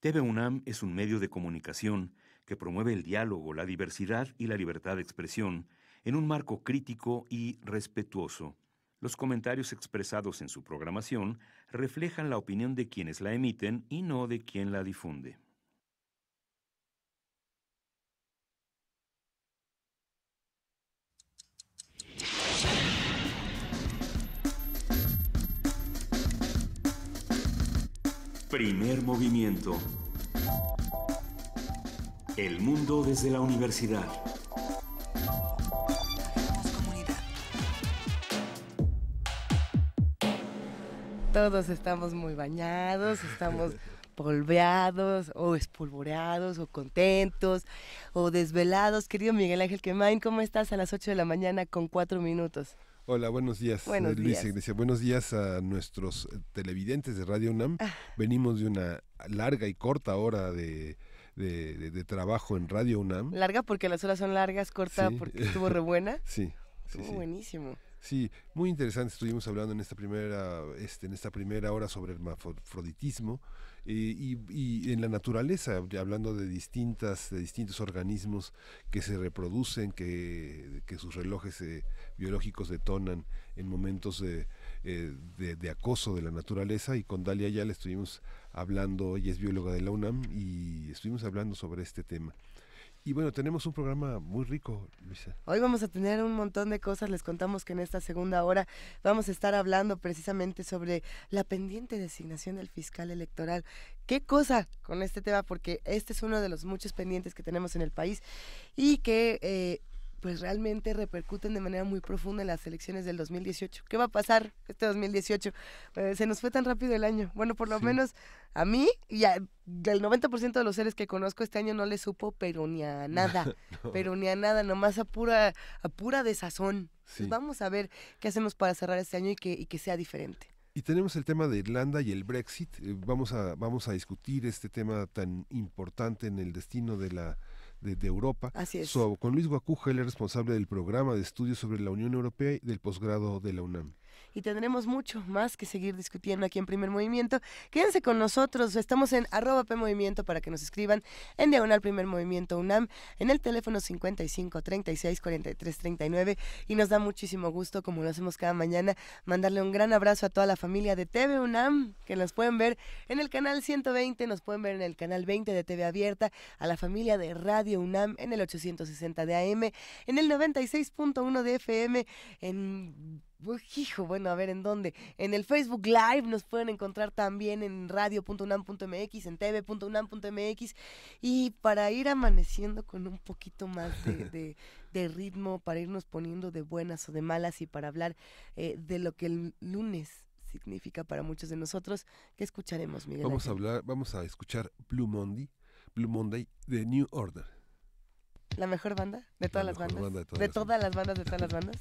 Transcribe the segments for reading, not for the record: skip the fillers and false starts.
TV UNAM es un medio de comunicación que promueve el diálogo, la diversidad y la libertad de expresión en un marco crítico y respetuoso. Los comentarios expresados en su programación reflejan la opinión de quienes la emiten y no de quien la difunde. Primer movimiento. El mundo desde la universidad. Todos estamos muy bañados, estamos polveados o espolvoreados o contentos o desvelados. Querido Miguel Ángel Quemain, ¿cómo estás a las 8 de la mañana con 4 minutos? Hola, buenos días, Buenos Luisa días. Iglesia. Buenos días a nuestros televidentes de Radio UNAM. Venimos de una larga y corta hora de trabajo en Radio UNAM. Larga porque las horas son largas, corta Sí. porque estuvo re buena. Sí, Estuvo buenísimo. Sí, muy interesante. Estuvimos hablando en esta primera hora sobre el hermafroditismo y en la naturaleza, hablando de distintos organismos que se reproducen, que sus relojes biológicos detonan en momentos de acoso de la naturaleza. Y con Dalia ya le estuvimos hablando, ella es bióloga de la UNAM, y estuvimos hablando sobre este tema. Y bueno, tenemos un programa muy rico, Luisa. Hoy vamos a tener un montón de cosas. Les contamos que en esta segunda hora vamos a estar hablando precisamente sobre la pendiente designación del fiscal electoral. ¿Qué cosa con este tema? Porque este es uno de los muchos pendientes que tenemos en el país y que pues realmente repercuten de manera muy profunda en las elecciones del 2018. ¿Qué va a pasar este 2018? Se nos fue tan rápido el año. Bueno, por lo menos a mí y del 90% de los seres que conozco este año no les supo pero ni a nada, pero ni a nada, nomás a pura desazón. Sí. Pues vamos a ver qué hacemos para cerrar este año y que sea diferente. Y tenemos el tema de Irlanda y el Brexit. Vamos a discutir este tema tan importante en el destino de Europa. Así es. Con Luis Guacuja, él es responsable del programa de estudios sobre la Unión Europea y del posgrado de la UNAM. Y tendremos mucho más que seguir discutiendo aquí en Primer Movimiento. Quédense con nosotros, estamos en @PMovimiento para que nos escriban en diagonal Primer Movimiento UNAM, en el teléfono 55 36 43 39, y nos da muchísimo gusto, como lo hacemos cada mañana, mandarle un gran abrazo a toda la familia de TV UNAM, que nos pueden ver en el canal 120, nos pueden ver en el canal 20 de TV Abierta, a la familia de Radio UNAM en el 860 de AM, en el 96.1 de FM, bueno, a ver en dónde. En el Facebook Live nos pueden encontrar también en radio.unam.mx, en tv.unam.mx, y para ir amaneciendo con un poquito más de ritmo, para irnos poniendo de buenas o de malas y para hablar de lo que el lunes significa para muchos de nosotros. ¿Qué escucharemos, Miguel Ángel? Vamos a escuchar Blue Monday de New Order. ¿La mejor banda de todas las bandas? ¿De todas las bandas?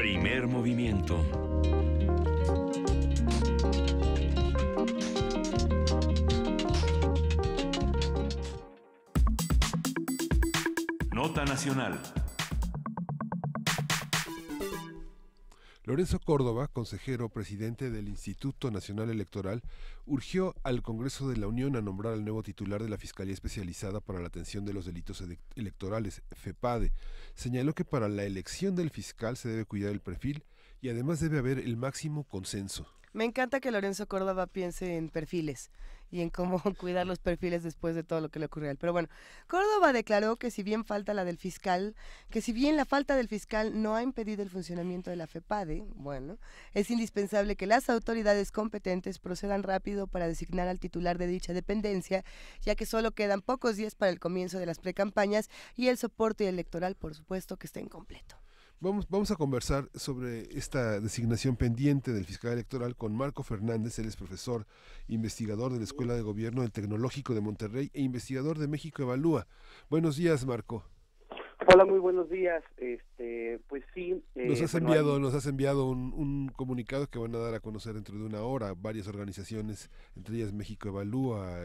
Primer movimiento. Nota nacional. Lorenzo Córdoba, consejero presidente del Instituto Nacional Electoral, urgió al Congreso de la Unión a nombrar al nuevo titular de la Fiscalía Especializada para la Atención de los Delitos Electorales, FEPADE. Señaló que para la elección del fiscal se debe cuidar el perfil y además debe haber el máximo consenso. Me encanta que Lorenzo Córdoba piense en perfiles y en cómo cuidar los perfiles después de todo lo que le ocurrió a él. Pero bueno, Córdoba declaró que si bien la falta del fiscal no ha impedido el funcionamiento de la FEPADE, bueno, es indispensable que las autoridades competentes procedan rápido para designar al titular de dicha dependencia, ya que solo quedan pocos días para el comienzo de las precampañas y el soporte electoral, por supuesto, que está incompleto. Vamos a conversar sobre esta designación pendiente del fiscal electoral con Marco Fernández. Él es profesor, investigador de la Escuela de Gobierno del Tecnológico de Monterrey e investigador de México Evalúa. Buenos días, Marco. Hola, muy buenos días. Pues sí. Nos has enviado un comunicado que van a dar a conocer dentro de una hora varias organizaciones, entre ellas México Evalúa.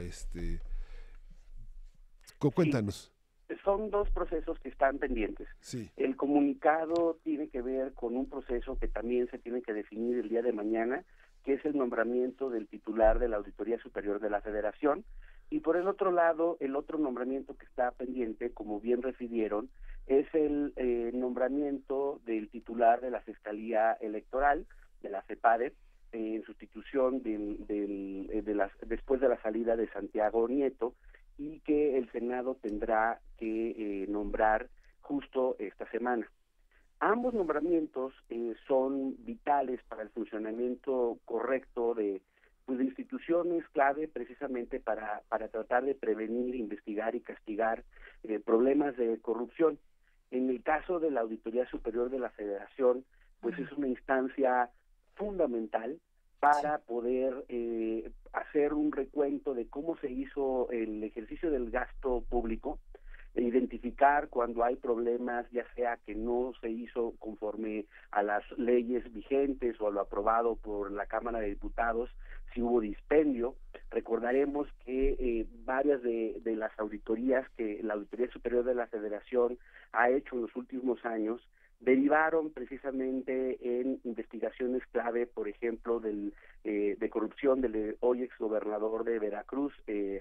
Cuéntanos. Sí. Son dos procesos que están pendientes. Sí. El comunicado tiene que ver con un proceso que también se tiene que definir el día de mañana, que es el nombramiento del titular de la Auditoría Superior de la Federación. Y por el otro lado, el otro nombramiento que está pendiente, como bien refirieron, es el nombramiento del titular de la Fiscalía Electoral, de la FEPADE, en sustitución después de la salida de Santiago Nieto, y que el Senado tendrá que nombrar justo esta semana. Ambos nombramientos son vitales para el funcionamiento correcto de instituciones clave precisamente para tratar de prevenir, investigar y castigar problemas de corrupción. En el caso de la Auditoría Superior de la Federación, pues es una instancia fundamental para poder hacer un recuento de cómo se hizo el ejercicio del gasto público, identificar cuando hay problemas, ya sea que no se hizo conforme a las leyes vigentes o a lo aprobado por la Cámara de Diputados, si hubo dispendio. Recordaremos que varias de las auditorías que la Auditoría Superior de la Federación ha hecho en los últimos años derivaron precisamente en investigaciones clave, por ejemplo, de corrupción del hoy exgobernador de Veracruz,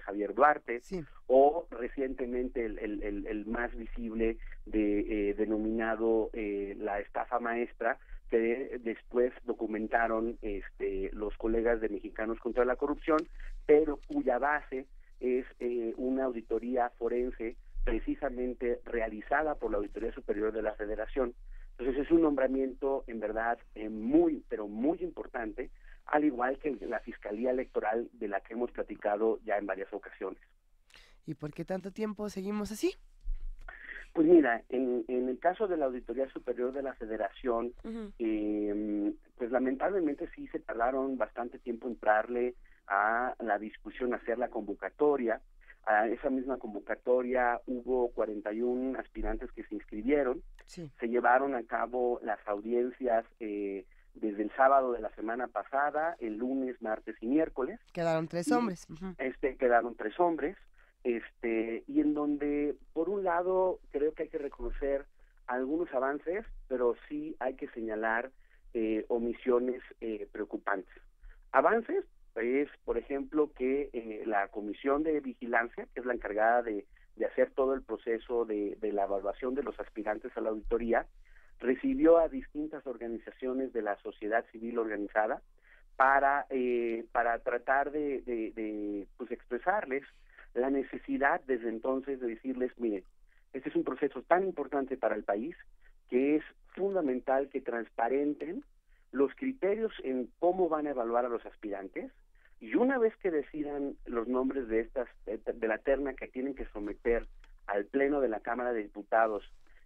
Javier Duarte, sí, o recientemente el más visible denominado la estafa maestra, que después documentaron los colegas de Mexicanos contra la Corrupción, pero cuya base es una auditoría forense precisamente realizada por la Auditoría Superior de la Federación. Entonces es un nombramiento en verdad muy, pero muy importante, al igual que la Fiscalía Electoral de la que hemos platicado ya en varias ocasiones. ¿Y por qué tanto tiempo seguimos así? Pues mira, en el caso de la Auditoría Superior de la Federación, pues lamentablemente sí se tardaron bastante tiempo en entrarle a la discusión, a hacer la convocatoria. A esa misma convocatoria hubo 41 aspirantes que se inscribieron. Sí. Se llevaron a cabo las audiencias desde el sábado de la semana pasada, el lunes, martes y miércoles. Quedaron 3 hombres. Quedaron 3 hombres. Y en donde, por un lado, creo que hay que reconocer algunos avances, pero sí hay que señalar omisiones preocupantes. Avances es, por ejemplo, que la Comisión de Vigilancia, que es la encargada de hacer todo el proceso de la evaluación de los aspirantes a la auditoría, recibió a distintas organizaciones de la sociedad civil organizada para tratar de expresarles la necesidad desde entonces de decirles, miren, este es un proceso tan importante para el país que es fundamental que transparenten los criterios en cómo van a evaluar a los aspirantes, y una vez que decidan los nombres de la terna que tienen que someter al Pleno de la Cámara de Diputados,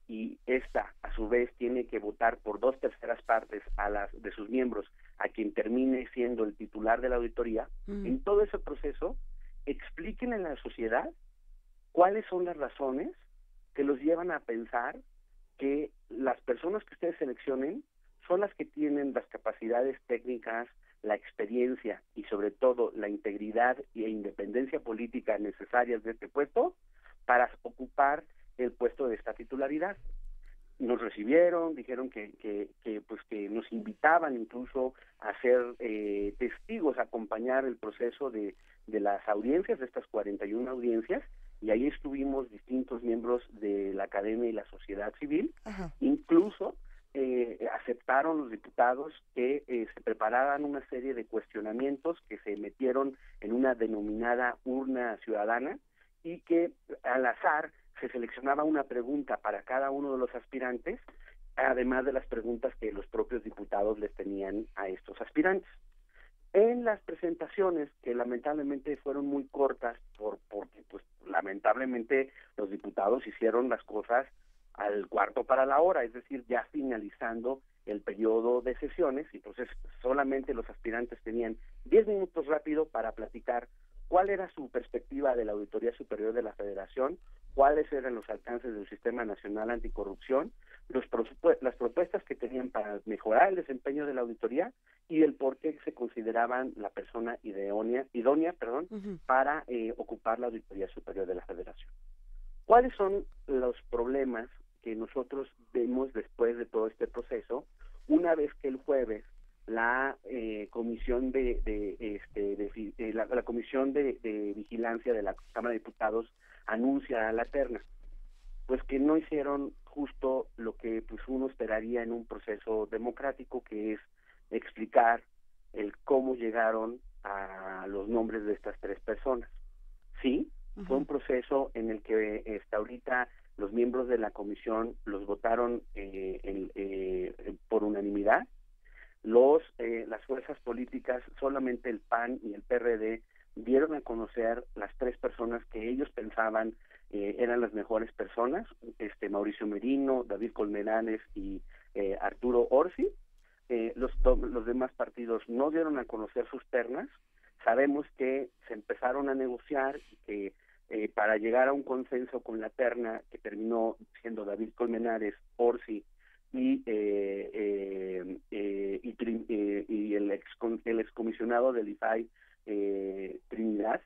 y esta a su vez tiene que votar por 2/3 partes de sus miembros a quien termine siendo el titular de la auditoría, en todo ese proceso expliquen a la sociedad cuáles son las razones que los llevan a pensar que las personas que ustedes seleccionen son las que tienen las capacidades técnicas, la experiencia y sobre todo la integridad e independencia política necesarias de este puesto para ocupar el puesto de esta titularidad. Nos recibieron, dijeron que nos invitaban incluso a ser testigos, a acompañar el proceso de las audiencias, de estas 41 audiencias, y ahí estuvimos distintos miembros de la academia y la sociedad civil. Ajá. Incluso aceptaron los diputados que se prepararan una serie de cuestionamientos que se metieron en una denominada urna ciudadana y que al azar se seleccionaba una pregunta para cada uno de los aspirantes, además de las preguntas que los propios diputados les tenían a estos aspirantes. En las presentaciones, que lamentablemente fueron muy cortas, porque pues lamentablemente los diputados hicieron las cosas al cuarto para la hora, es decir, ya finalizando el periodo de sesiones, y entonces solamente los aspirantes tenían 10 minutos rápido para platicar cuál era su perspectiva de la Auditoría Superior de la Federación, cuáles eran los alcances del Sistema Nacional Anticorrupción, las propuestas que tenían para mejorar el desempeño de la auditoría y el por qué se consideraban la persona idónea, para ocupar la Auditoría Superior de la Federación. ¿Cuáles son los problemas que nosotros vemos después de todo este proceso, una vez que el jueves la comisión la comisión de vigilancia de la Cámara de Diputados anuncia la terna? Pues que no hicieron justo lo que pues uno esperaría en un proceso democrático, que es explicar el cómo llegaron a los nombres de estas tres personas. Sí, fue un proceso en el que ahorita los miembros de la comisión los votaron por unanimidad. Las fuerzas políticas, solamente el PAN y el PRD, dieron a conocer las tres personas que ellos pensaban eran las mejores personas, Mauricio Merino, David Colmenares y Arturo Orsi. Los demás partidos no dieron a conocer sus ternas. Sabemos que se empezaron a negociar y que para llegar a un consenso con la terna que terminó siendo David Colmenares, Orsi y el excomisionado del IFAI, Trinidad,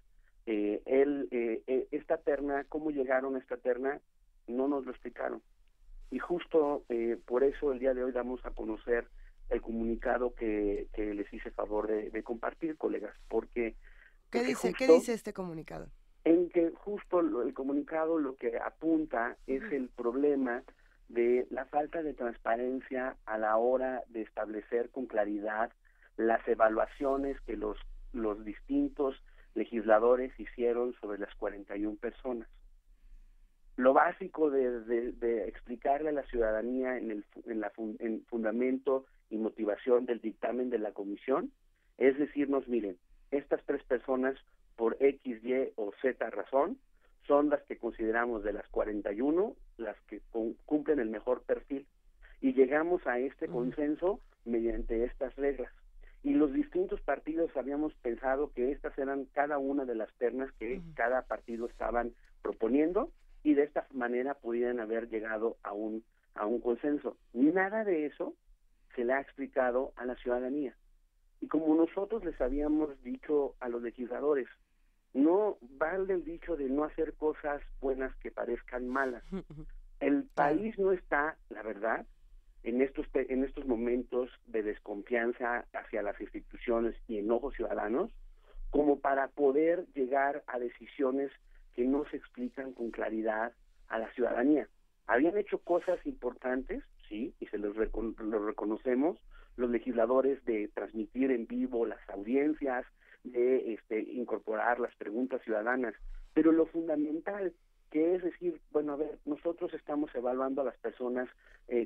esta terna, cómo llegaron a esta terna, no nos lo explicaron. Y justo por eso el día de hoy damos a conocer el comunicado que les hice favor de compartir, colegas, porque... ¿Qué dice este comunicado? En que justo el comunicado lo que apunta es el problema de la falta de transparencia a la hora de establecer con claridad las evaluaciones que los distintos legisladores hicieron sobre las 41 personas. Lo básico de explicarle a la ciudadanía en fundamento y motivación del dictamen de la comisión es decirnos, miren, estas tres personas por X, Y o Z razón son las que consideramos de las 41 las que cumplen el mejor perfil, y llegamos a este consenso mediante estas reglas. Y los distintos partidos habíamos pensado que estas eran cada una de las ternas que cada partido estaban proponiendo, y de esta manera pudieran haber llegado a un consenso. Nada de eso se le ha explicado a la ciudadanía. Y como nosotros les habíamos dicho a los legisladores, no vale el dicho de no hacer cosas buenas que parezcan malas. El país no está, la verdad, en estos momentos de desconfianza hacia las instituciones y enojos ciudadanos, como para poder llegar a decisiones que no se explican con claridad a la ciudadanía. Habían hecho cosas importantes, sí, y se los reconocemos, los legisladores, de transmitir en vivo las audiencias, de incorporar las preguntas ciudadanas, pero lo fundamental, que es decir, bueno, a ver, nosotros estamos evaluando a las personas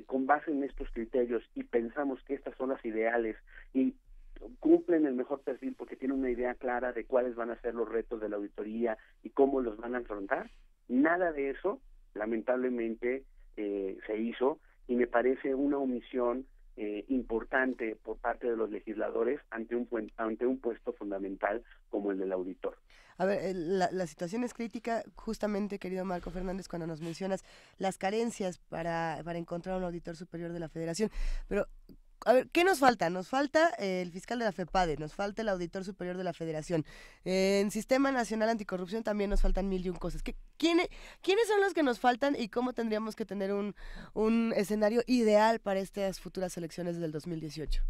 con base en estos criterios y pensamos que estas son las ideales y cumplen el mejor perfil porque tienen una idea clara de cuáles van a ser los retos de la auditoría y cómo los van a afrontar. Nada de eso, lamentablemente, se hizo, y me parece una omisión importante por parte de los legisladores ante un puesto fundamental como el del auditor. A ver, la situación es crítica, justamente, querido Marco Fernández, cuando nos mencionas las carencias para encontrar un auditor superior de la Federación, pero A ver, ¿qué nos falta? Nos falta el fiscal de la FEPADE, nos falta el auditor superior de la Federación. En Sistema Nacional Anticorrupción también nos faltan 1001 cosas. ¿Quiénes son los que nos faltan y cómo tendríamos que tener un escenario ideal para estas futuras elecciones del 2018?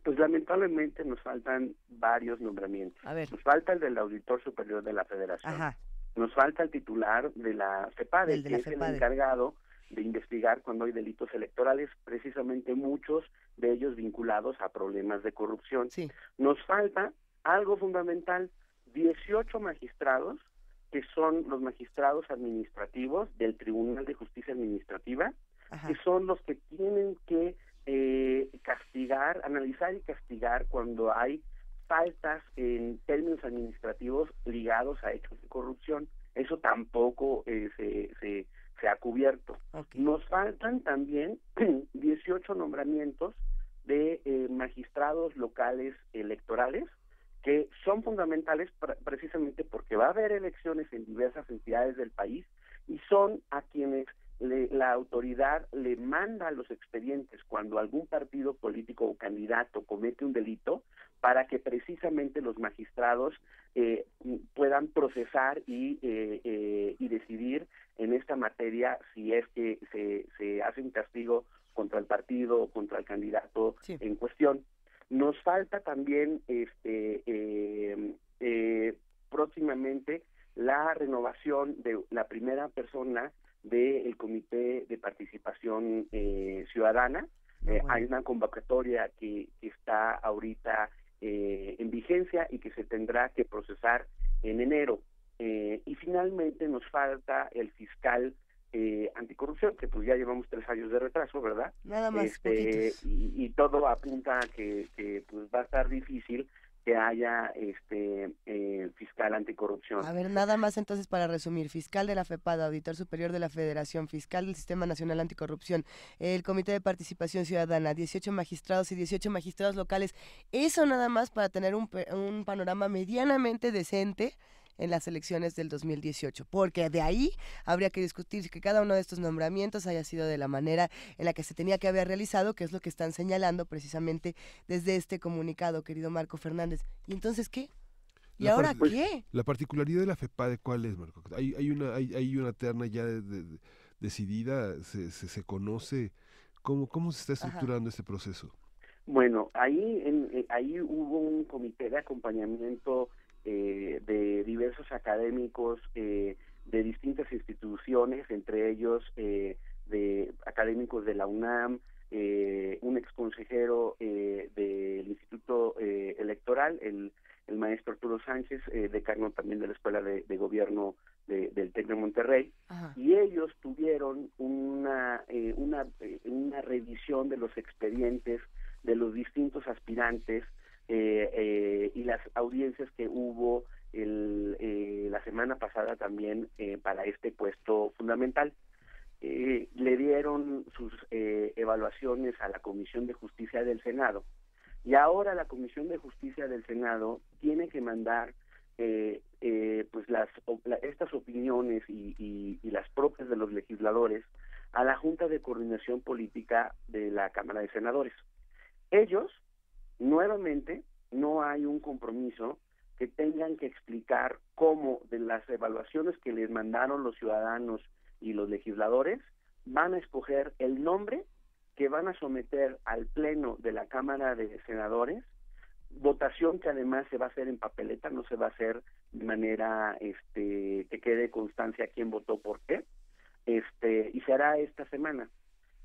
Pues lamentablemente nos faltan varios nombramientos. A ver. Nos falta el del auditor superior de la Federación. Ajá. Nos falta el titular de la FEPADE, El de la que es FEPADE. el encargado de investigar cuando hay delitos electorales, precisamente muchos de ellos vinculados a problemas de corrupción. Sí. Nos falta algo fundamental, 18 magistrados, que son los magistrados administrativos del Tribunal de Justicia Administrativa, Ajá. que son los que tienen que castigar, analizar y castigar cuando hay faltas en términos administrativos ligados a hechos de corrupción. Eso tampoco se ha cubierto. Okay. Nos faltan también 18 nombramientos de magistrados locales electorales, que son fundamentales precisamente porque va a haber elecciones en diversas entidades del país y son a quienes la autoridad le manda los expedientes cuando algún partido político o candidato comete un delito, para que precisamente los magistrados puedan procesar y decidir en esta materia si es que se hace un castigo contra el partido o contra el candidato sí. en cuestión. Nos falta también próximamente la renovación de la primera persona del Comité de Participación Ciudadana. Bueno. Hay una convocatoria que está ahorita en vigencia y que se tendrá que procesar en enero. Y finalmente nos falta el fiscal anticorrupción, que pues ya llevamos 3 años de retraso, ¿verdad? Nada más y todo apunta a que pues va a estar difícil que haya fiscal anticorrupción. A ver, nada más entonces para resumir: fiscal de la FEPADE, auditor superior de la Federación, fiscal del Sistema Nacional Anticorrupción, el Comité de Participación Ciudadana, 18 magistrados y 18 magistrados locales. Eso nada más para tener un panorama medianamente decente en las elecciones del 2018, porque de ahí habría que discutir que cada uno de estos nombramientos haya sido de la manera en la que se tenía que haber realizado, que es lo que están señalando precisamente desde este comunicado, querido Marco Fernández. ¿Y entonces qué? ¿Y ahora qué? La particularidad de la FEPADE, ¿cuál es, Marco? Hay una terna ya decidida, se conoce. ¿Cómo se está estructurando este proceso? Bueno, ahí hubo un comité de acompañamiento de diversos académicos de distintas instituciones, entre ellos de académicos de la UNAM, un exconsejero del Instituto Electoral, el maestro Arturo Sánchez, decano también de la Escuela de Gobierno del TEC de Monterrey. Ajá. Y ellos tuvieron una revisión de los expedientes de los distintos aspirantes y las audiencias que hubo la semana pasada también para este puesto fundamental. Le dieron sus evaluaciones a la Comisión de Justicia del Senado, y ahora la Comisión de Justicia del Senado tiene que mandar pues estas opiniones y las propias de los legisladores a la Junta de Coordinación Política de la Cámara de Senadores. Ellos, nuevamente, no hay un compromiso que tengan que explicar cómo de las evaluaciones que les mandaron los ciudadanos y los legisladores van a escoger el nombre que van a someter al Pleno de la Cámara de Senadores, votación que además se va a hacer en papeleta, no se va a hacer de manera que quede constancia quién votó por qué, y se hará esta semana.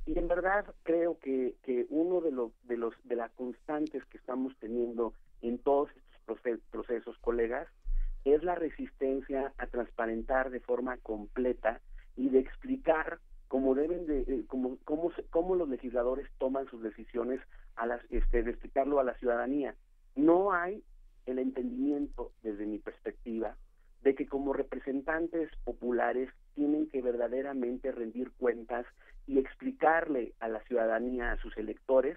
Y en verdad creo que uno de las constantes que estamos teniendo en todos estos procesos, colegas, es la resistencia a transparentar de forma completa y de explicar cómo deben cómo los legisladores toman sus decisiones de explicarlo a la ciudadanía. No hay el entendimiento, desde mi perspectiva, de que como representantes populares tienen que verdaderamente rendir cuentas y explicarle a la ciudadanía, a sus electores,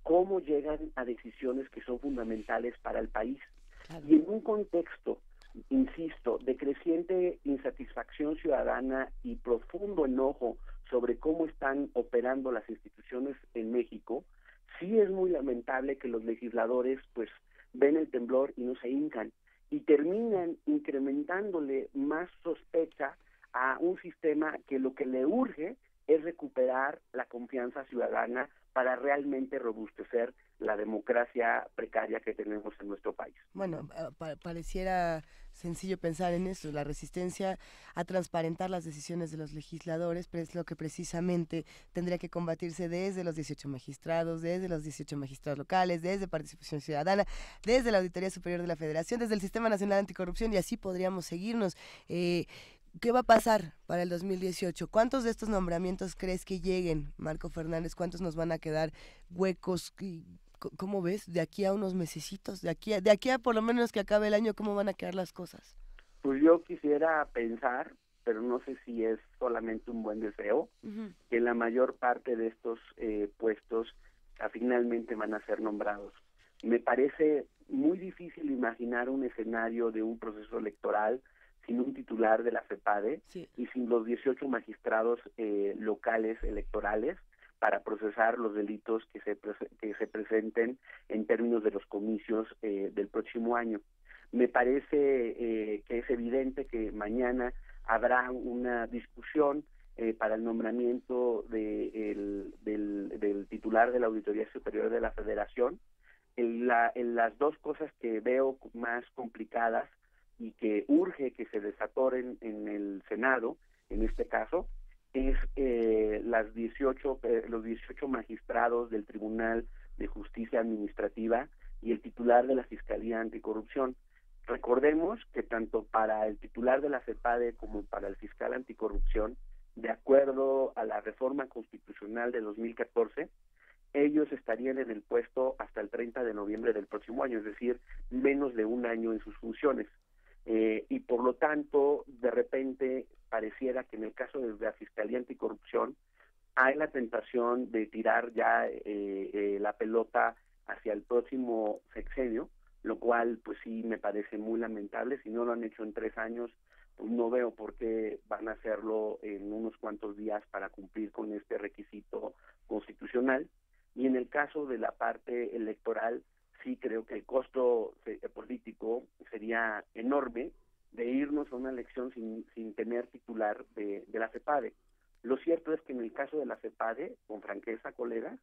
cómo llegan a decisiones que son fundamentales para el país. Claro. Y en un contexto, insisto, de creciente insatisfacción ciudadana y profundo enojo sobre cómo están operando las instituciones en México, sí es muy lamentable que los legisladores pues ven el temblor y no se hincan y terminan incrementándole más sospecha a un sistema que lo que le urge es recuperar la confianza ciudadana para realmente robustecer la democracia precaria que tenemos en nuestro país. Bueno, pareciera sencillo pensar en eso, la resistencia a transparentar las decisiones de los legisladores, pero es lo que precisamente tendría que combatirse desde los 18 magistrados, desde los 18 magistrados locales, desde Participación Ciudadana, desde la Auditoría Superior de la Federación, desde el Sistema Nacional Anticorrupción, y así podríamos seguirnos. ¿Qué va a pasar para el 2018? ¿Cuántos de estos nombramientos crees que lleguen, Marco Fernández? ¿Cuántos nos van a quedar huecos? ¿Cómo ves? De aquí a unos mesecitos, de aquí a por lo menos que acabe el año, ¿cómo van a quedar las cosas? Pues yo quisiera pensar, pero no sé si es solamente un buen deseo, que la mayor parte de estos puestos finalmente van a ser nombrados. Me parece muy difícil imaginar un escenario de un proceso electoral sin un titular de la FEPADE y sin los 18 magistrados locales electorales para procesar los delitos que se presenten en términos de los comicios del próximo año. Me parece que es evidente que mañana habrá una discusión para el nombramiento del titular de la Auditoría Superior de la Federación. En las dos cosas que veo más complicadas y que urge que se desatoren en el Senado, en este caso, es los 18 magistrados del Tribunal de Justicia Administrativa y el titular de la Fiscalía Anticorrupción. Recordemos que tanto para el titular de la FEPADE como para el fiscal anticorrupción, de acuerdo a la reforma constitucional de 2014, ellos estarían en el puesto hasta el 30 de noviembre del próximo año, es decir, menos de un año en sus funciones. Y por lo tanto, de repente, pareciera que en el caso de la Fiscalía Anticorrupción hay la tentación de tirar ya la pelota hacia el próximo sexenio, lo cual pues sí me parece muy lamentable. Si no lo han hecho en 3 años, pues no veo por qué van a hacerlo en unos cuantos días para cumplir con este requisito constitucional. Y en el caso de la parte electoral, sí creo que el costo político sería enorme de irnos a una elección sin tener titular de la FEPADE. Lo cierto es que en el caso de la FEPADE, con franqueza, colegas,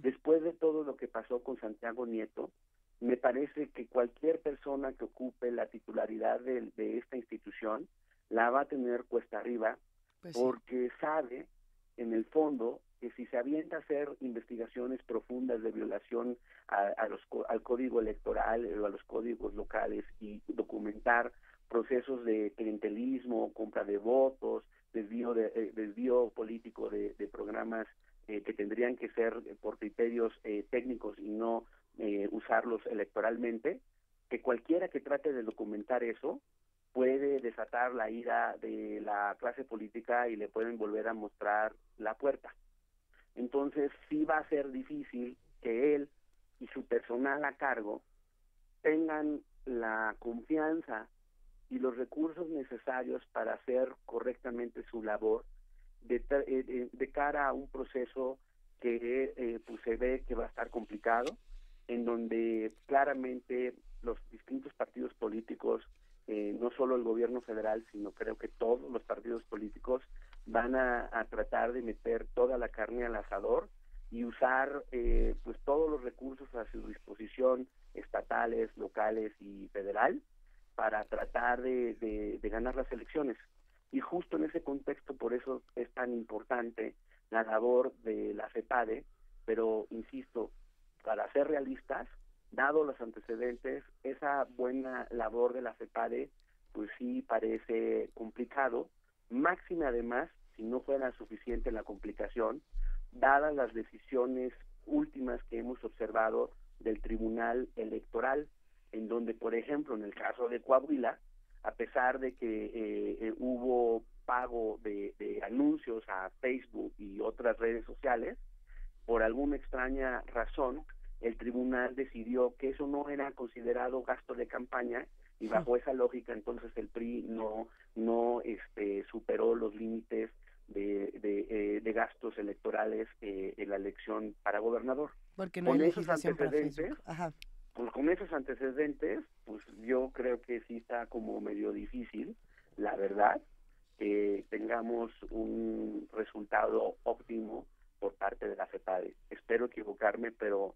después de todo lo que pasó con Santiago Nieto, me parece que cualquier persona que ocupe la titularidad de esta institución la va a tener cuesta arriba, pues porque sabe, en el fondo, que si se avienta a hacer investigaciones profundas de violación al código electoral o a los códigos locales y documentar procesos de clientelismo, compra de votos, desvío político de programas que tendrían que ser por criterios técnicos y no usarlos electoralmente, que cualquiera que trate de documentar eso puede desatar la ira de la clase política y le pueden volver a mostrar la puerta. Entonces sí va a ser difícil que él y su personal a cargo tengan la confianza y los recursos necesarios para hacer correctamente su labor de cara a un proceso que pues se ve que va a estar complicado, en donde claramente los distintos partidos políticos, no solo el gobierno federal, sino creo que todos los partidos políticos van a tratar de meter toda la carne al asador y usar pues todos los recursos a su disposición, estatales, locales y federal, para tratar de ganar las elecciones. Y justo en ese contexto, por eso es tan importante la labor de la FEPADE, pero insisto, para ser realistas, dado los antecedentes, esa buena labor de la FEPADE, pues sí parece complicado, máxima además, si no fuera suficiente la complicación, dadas las decisiones últimas que hemos observado del Tribunal Electoral, en donde, por ejemplo, en el caso de Coahuila, a pesar de que hubo pago de anuncios a Facebook y otras redes sociales, por alguna extraña razón, el tribunal decidió que eso no era considerado gasto de campaña y bajo esa lógica entonces el PRI no superó los límites de gastos electorales en la elección para gobernador. Porque no hay legislación para Facebook. Ajá. Pues con esos antecedentes, pues yo creo que sí está como medio difícil, la verdad, que tengamos un resultado óptimo por parte de la FEPADE. Espero equivocarme, pero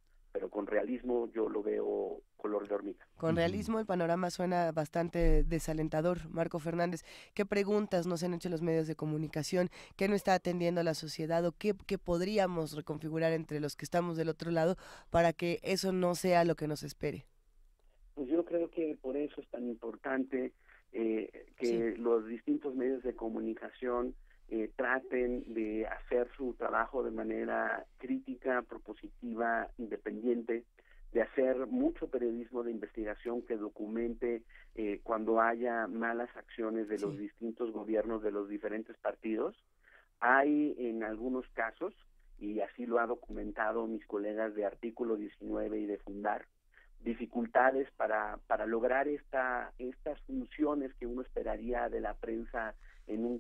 con realismo yo lo veo color de hormiga. Con realismo el panorama suena bastante desalentador. Marco Fernández, ¿qué preguntas nos han hecho los medios de comunicación? ¿Qué no está atendiendo la sociedad? ¿O qué podríamos reconfigurar entre los que estamos del otro lado para que eso no sea lo que nos espere? Pues yo creo que por eso es tan importante que los distintos medios de comunicación traten de hacer su trabajo de manera crítica, propositiva, independiente, de hacer mucho periodismo de investigación que documente cuando haya malas acciones de los distintos gobiernos de los diferentes partidos. Hay en algunos casos, y así lo ha documentado mis colegas de Artículo 19 y de Fundar, dificultades para lograr estas funciones que uno esperaría de la prensa en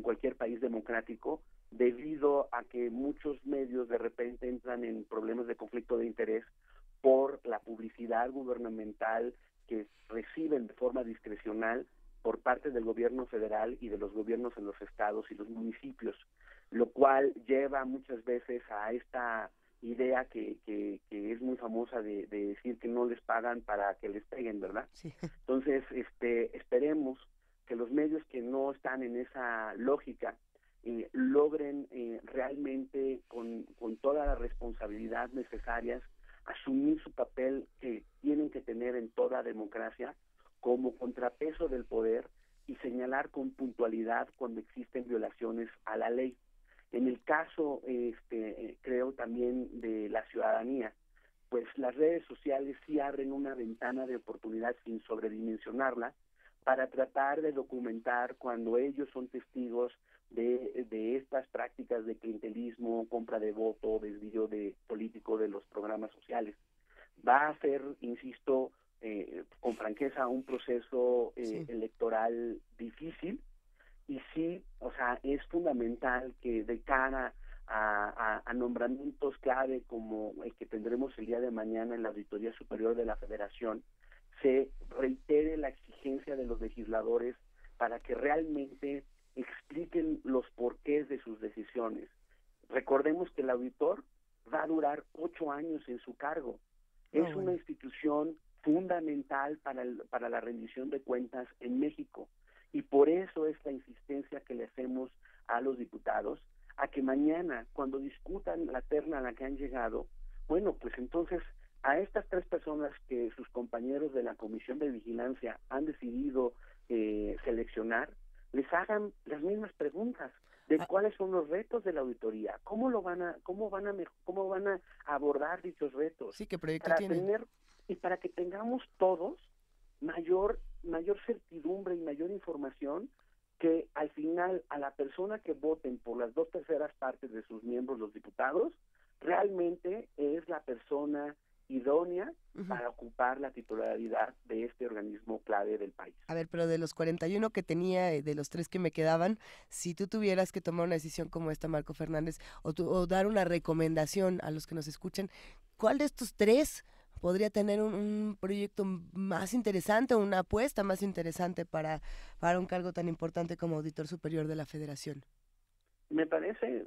cualquier país democrático, debido a que muchos medios de repente entran en problemas de conflicto de interés por la publicidad gubernamental que reciben de forma discrecional por parte del gobierno federal y de los gobiernos en los estados y los municipios, lo cual lleva muchas veces a esta idea que es muy famosa de decir que no les pagan para que les peguen, ¿verdad? Sí. Entonces, esperemos que los medios que no están en esa lógica logren realmente con toda la responsabilidad necesarias asumir su papel que tienen que tener en toda democracia como contrapeso del poder y señalar con puntualidad cuando existen violaciones a la ley. En el caso, creo también de la ciudadanía, pues las redes sociales sí abren una ventana de oportunidad sin sobredimensionarla para tratar de documentar cuando ellos son testigos de estas prácticas de clientelismo, compra de voto, desvío de político de los programas sociales. Va a ser, insisto, con franqueza, un proceso electoral difícil. Y sí, o sea, es fundamental que de cara a nombramientos clave como el que tendremos el día de mañana en la Auditoría Superior de la Federación, se reitere la exigencia de los legisladores para que realmente expliquen los porqués de sus decisiones. Recordemos que el auditor va a durar 8 años en su cargo. Es una institución fundamental para la rendición de cuentas en México. Y por eso es la insistencia que le hacemos a los diputados, a que mañana, cuando discutan la terna a la que han llegado, bueno, pues entonces a estas 3 personas que sus compañeros de la Comisión de Vigilancia han decidido seleccionar, les hagan las mismas preguntas de cuáles son los retos de la auditoría, cómo van a abordar dichos retos, sí, qué proyecto tienen, y para que tengamos todos mayor certidumbre y mayor información, que al final a la persona que voten por las 2/3 partes de sus miembros, los diputados, realmente es la persona idónea para ocupar la titularidad de este organismo clave del país. A ver, pero de los 41 que tenía, de los 3 que me quedaban, si tú tuvieras que tomar una decisión como esta, Marco Fernández, o dar una recomendación a los que nos escuchan, ¿cuál de estos 3 podría tener un proyecto más interesante o una apuesta más interesante para un cargo tan importante como Auditor Superior de la Federación? Me parece...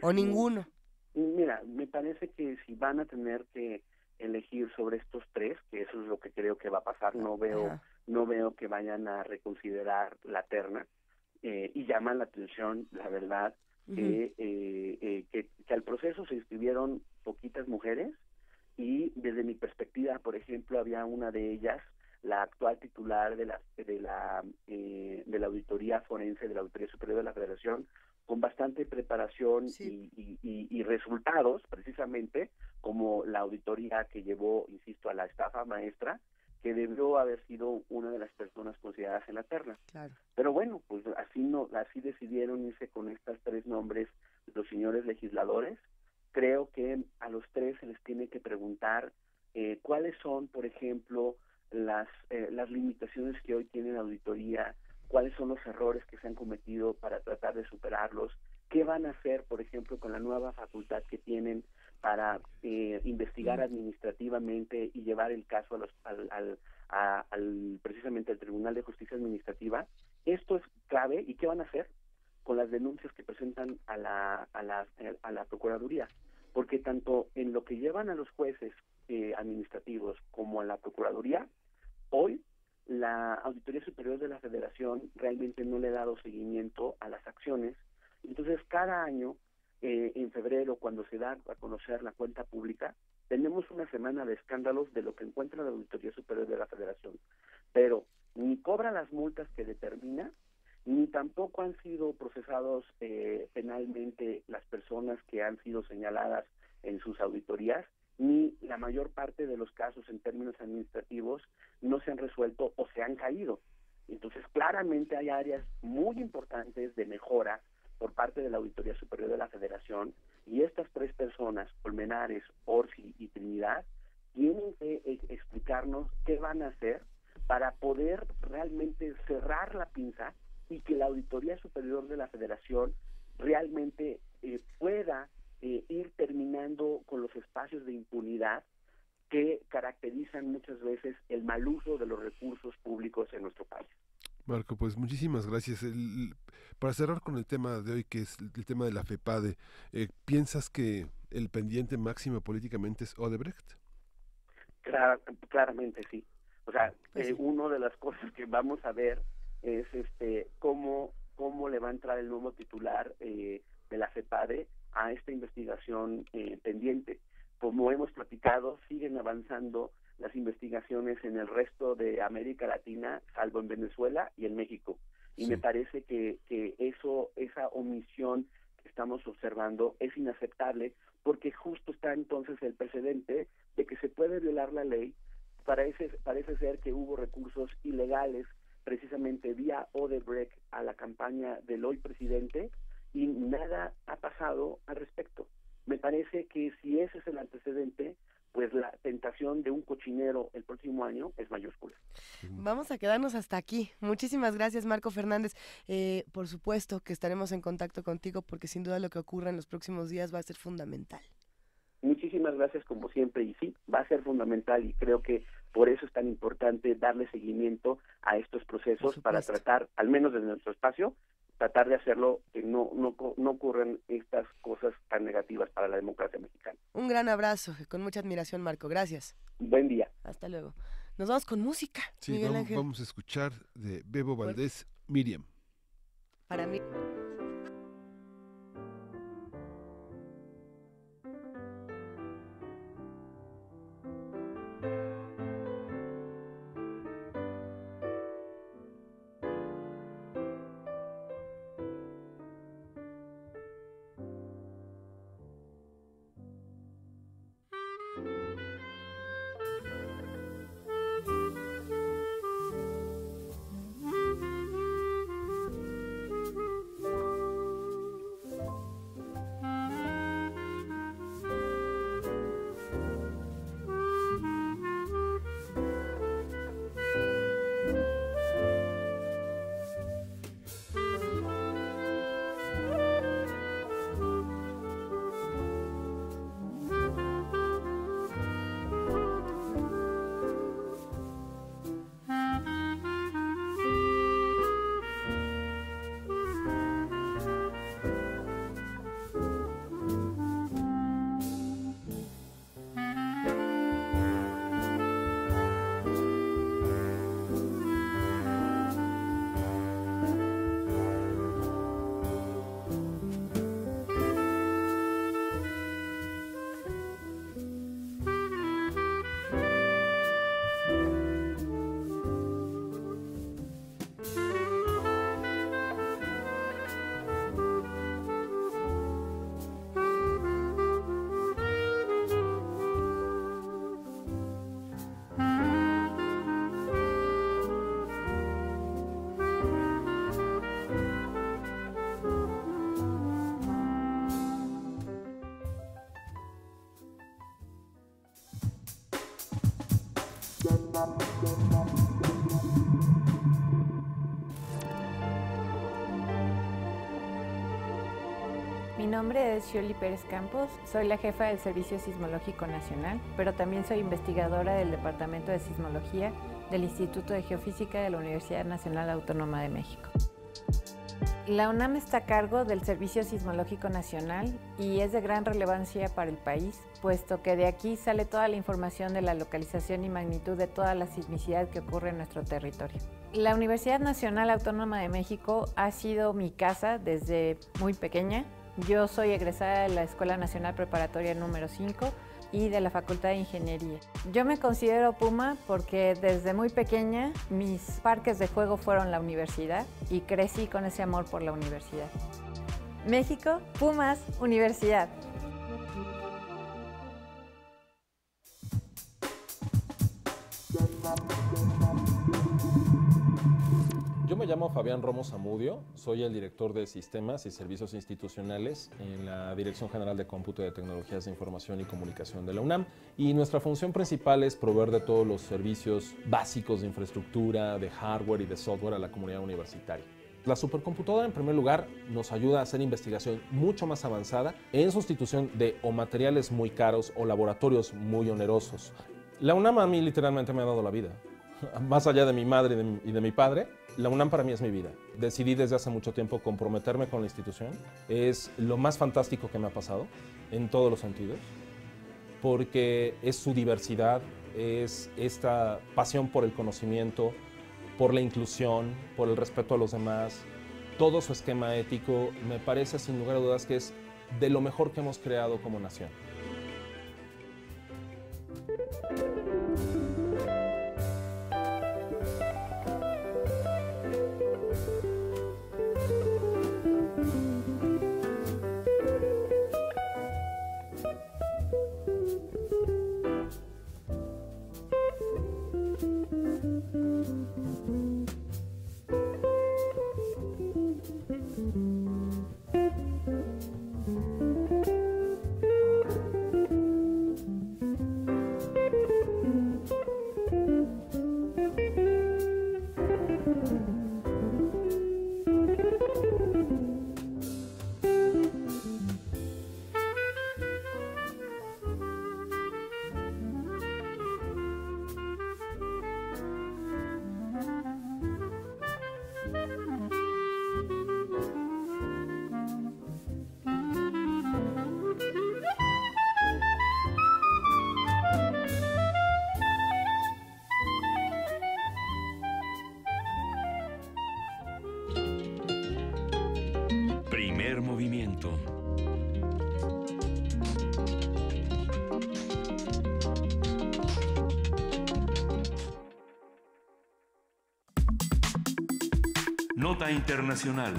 ¿O ninguno? Mira, me parece que si van a tener que elegir sobre estos 3, que eso es lo que creo que va a pasar, no veo que vayan a reconsiderar la terna, y llama la atención, la verdad, que al proceso se inscribieron poquitas mujeres, y desde mi perspectiva, por ejemplo, había una de ellas, la actual titular de la auditoría forense, de la Auditoría Superior de la Federación, con bastante preparación y resultados, precisamente, como la auditoría que llevó, insisto, a la estafa maestra, que debió haber sido una de las personas consideradas en la terna. Claro. Pero bueno, pues así decidieron irse con estas 3 nombres los señores legisladores. Creo que a los 3 se les tiene que preguntar cuáles son, por ejemplo, las limitaciones que hoy tiene la auditoría cuáles son los errores que se han cometido para tratar de superarlos, qué van a hacer, por ejemplo, con la nueva facultad que tienen para investigar administrativamente y llevar el caso precisamente al Tribunal de Justicia Administrativa. Esto es clave. ¿Y qué van a hacer con las denuncias que presentan a la Procuraduría? Porque tanto en lo que llevan a los jueces administrativos como a la Procuraduría, hoy la Auditoría Superior de la Federación realmente no le ha dado seguimiento a las acciones. Entonces, cada año, en febrero, cuando se da a conocer la cuenta pública, tenemos una semana de escándalos de lo que encuentra la Auditoría Superior de la Federación. Pero ni cobra las multas que determina, ni tampoco han sido procesados penalmente las personas que han sido señaladas en sus auditorías, ni la mayor parte de los casos en términos administrativos no se han resuelto o se han caído. Entonces, claramente hay áreas muy importantes de mejora por parte de la Auditoría Superior de la Federación, y estas tres personas, Colmenares, Orsi y Trinidad, tienen que explicarnos qué van a hacer para poder realmente cerrar la pinza y que la Auditoría Superior de la Federación realmente pueda ir terminando con los espacios de impunidad que caracterizan muchas veces el mal uso de los recursos públicos en nuestro país. Marco, pues muchísimas gracias. Para cerrar con el tema de hoy, que es el tema de la FEPADE, ¿piensas que el pendiente máximo políticamente es Odebrecht? Claramente sí. O sea, una de las cosas que vamos a ver es cómo le va a entrar el nuevo titular de la FEPADE a esta investigación pendiente. Como hemos platicado, siguen avanzando las investigaciones en el resto de América Latina, salvo en Venezuela y en México. Y me parece que esa omisión que estamos observando es inaceptable, porque justo está entonces el precedente de que se puede violar la ley. Parece ser que hubo recursos ilegales precisamente vía Odebrecht a la campaña del hoy presidente, y nada ha pasado al respecto. Me parece que si ese es el antecedente, pues la tentación de un cochinero el próximo año es mayúscula. Vamos a quedarnos hasta aquí. Muchísimas gracias, Marco Fernández. Por supuesto que estaremos en contacto contigo, porque sin duda lo que ocurra en los próximos días va a ser fundamental. Muchísimas gracias, como siempre, y sí, va a ser fundamental, y creo que por eso es tan importante darle seguimiento a estos procesos para tratar, al menos desde nuestro espacio, tratar de hacerlo que no ocurran estas cosas tan negativas para la democracia mexicana. Un gran abrazo, con mucha admiración, Marco. Gracias. Buen día. Hasta luego. Nos vamos con música. Sí, Miguel Ángel. Vamos a escuchar de Bebo Valdés, Miriam. Para mí. nombre es Shirley Pérez Campos, soy la jefa del Servicio Sismológico Nacional, pero también soy investigadora del Departamento de Sismología del Instituto de Geofísica de la Universidad Nacional Autónoma de México. La UNAM está a cargo del Servicio Sismológico Nacional y es de gran relevancia para el país, puesto que de aquí sale toda la información de la localización y magnitud de toda la sismicidad que ocurre en nuestro territorio. La Universidad Nacional Autónoma de México ha sido mi casa desde muy pequeña. Yo soy egresada de la Escuela Nacional Preparatoria número 5 y de la Facultad de Ingeniería. Yo me considero Puma porque desde muy pequeña mis parques de juego fueron la universidad y crecí con ese amor por la universidad. México, Pumas, universidad. Yo me llamo Fabián Romo Zamudio, soy el director de Sistemas y Servicios Institucionales en la Dirección General de Cómputo de Tecnologías de Información y Comunicación de la UNAM, y nuestra función principal es proveer de todos los servicios básicos de infraestructura, de hardware y de software a la comunidad universitaria. La supercomputadora, en primer lugar, nos ayuda a hacer investigación mucho más avanzada en sustitución de o materiales muy caros o laboratorios muy onerosos. La UNAM a mí literalmente me ha dado la vida. Más allá de mi madre y de mi padre, la UNAM para mí es mi vida. Decidí desde hace mucho tiempo comprometerme con la institución. Es lo más fantástico que me ha pasado, en todos los sentidos, porque es su diversidad, es esta pasión por el conocimiento, por la inclusión, por el respeto a los demás. Todo su esquema ético me parece sin lugar a dudas que es de lo mejor que hemos creado como nación. Primer movimiento. Nota internacional.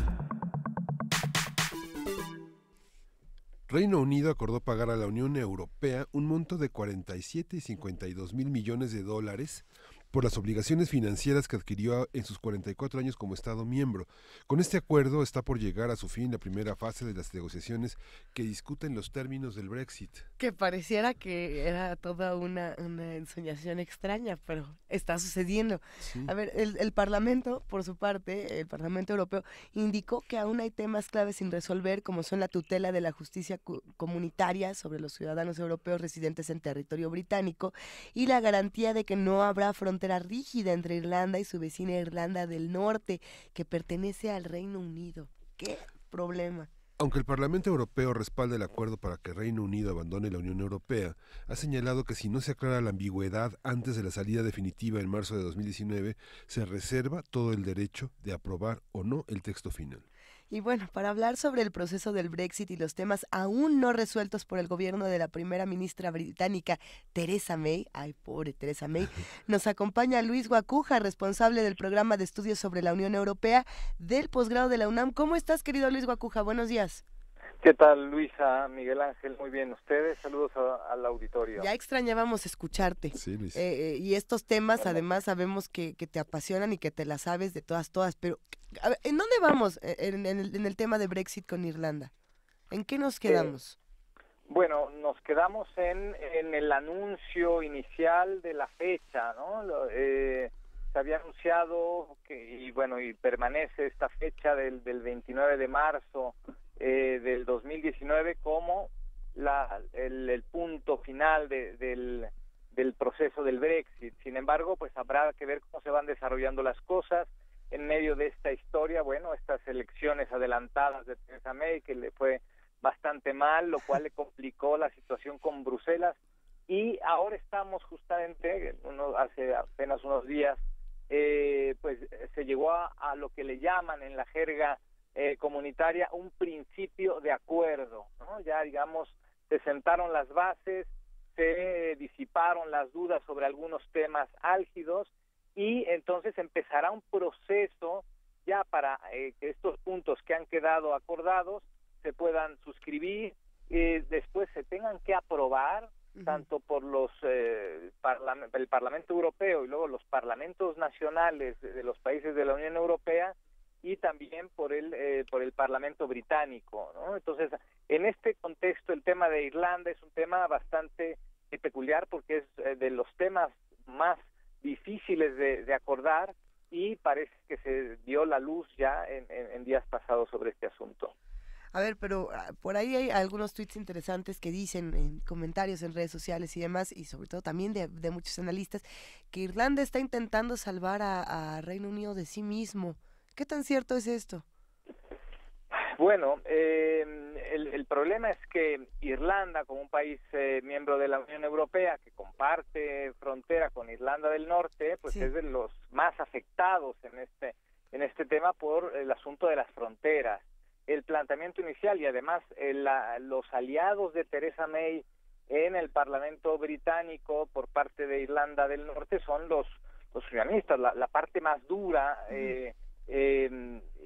Reino Unido acordó pagar a la Unión Europea un monto de 47 y 52 mil millones de dólares por las obligaciones financieras que adquirió en sus 44 años como Estado miembro. Con este acuerdo está por llegar a su fin la primera fase de las negociaciones que discuten los términos del Brexit. Que pareciera que era toda una ensoñación extraña, pero está sucediendo. Sí. A ver, el Parlamento, por su parte, el Parlamento Europeo, indicó que aún hay temas claves sin resolver, como son la tutela de la justicia comunitaria sobre los ciudadanos europeos residentes en territorio británico y la garantía de que no habrá frontera rígida entre Irlanda y su vecina Irlanda del Norte, que pertenece al Reino Unido. ¡Qué problema! Aunque el Parlamento Europeo respalda el acuerdo para que Reino Unido abandone la Unión Europea, ha señalado que si no se aclara la ambigüedad antes de la salida definitiva en marzo de 2019, se reserva todo el derecho de aprobar o no el texto final. Y bueno, para hablar sobre el proceso del Brexit y los temas aún no resueltos por el gobierno de la primera ministra británica Theresa May, ay pobre Theresa May, nos acompaña Luis Guacuja, responsable del programa de estudios sobre la Unión Europea del posgrado de la UNAM. ¿Cómo estás, querido Luis Guacuja? Buenos días. ¿Qué tal, Luisa, Miguel Ángel? Muy bien, ¿ustedes? Saludos al auditorio. Ya extrañábamos escucharte. Sí, Luis. Y estos temas, además, sabemos que te apasionan y que te las sabes de todas, pero a ver, ¿en dónde vamos en el tema de Brexit con Irlanda? ¿En qué nos quedamos? Bueno, nos quedamos en el anuncio inicial de la fecha, ¿no? Se había anunciado y permanece esta fecha del 29 de marzo del 2019 como el punto final del proceso del Brexit. Sin embargo, pues habrá que ver cómo se van desarrollando las cosas en medio de esta historia. Bueno, estas elecciones adelantadas de Theresa May, que le fue bastante mal, lo cual le complicó la situación con Bruselas, y ahora estamos justamente, hace apenas unos días, pues se llegó a lo que le llaman en la jerga comunitaria un principio de acuerdo, ¿no? Ya, digamos, se sentaron las bases, se disiparon las dudas sobre algunos temas álgidos, y entonces empezará un proceso ya para que estos puntos que han quedado acordados se puedan suscribir, después se tengan que aprobar tanto por el Parlamento Europeo y luego los parlamentos nacionales de los países de la Unión Europea, y también por el Parlamento británico, ¿no? Entonces, en este contexto, el tema de Irlanda es un tema bastante peculiar, porque es de los temas más difíciles de acordar, y parece que se dio la luz ya en días pasados sobre este asunto. A ver, pero por ahí hay algunos tweets interesantes que dicen en comentarios en redes sociales y demás, y sobre todo también de muchos analistas, que Irlanda está intentando salvar a Reino Unido de sí mismo. ¿Qué tan cierto es esto? Bueno, el problema es que Irlanda, como un país miembro de la Unión Europea que comparte frontera con Irlanda del Norte, pues sí, es de los más afectados en este tema por el asunto de las fronteras. El planteamiento inicial, y además los aliados de Theresa May en el Parlamento británico por parte de Irlanda del Norte son los unionistas, la parte más dura,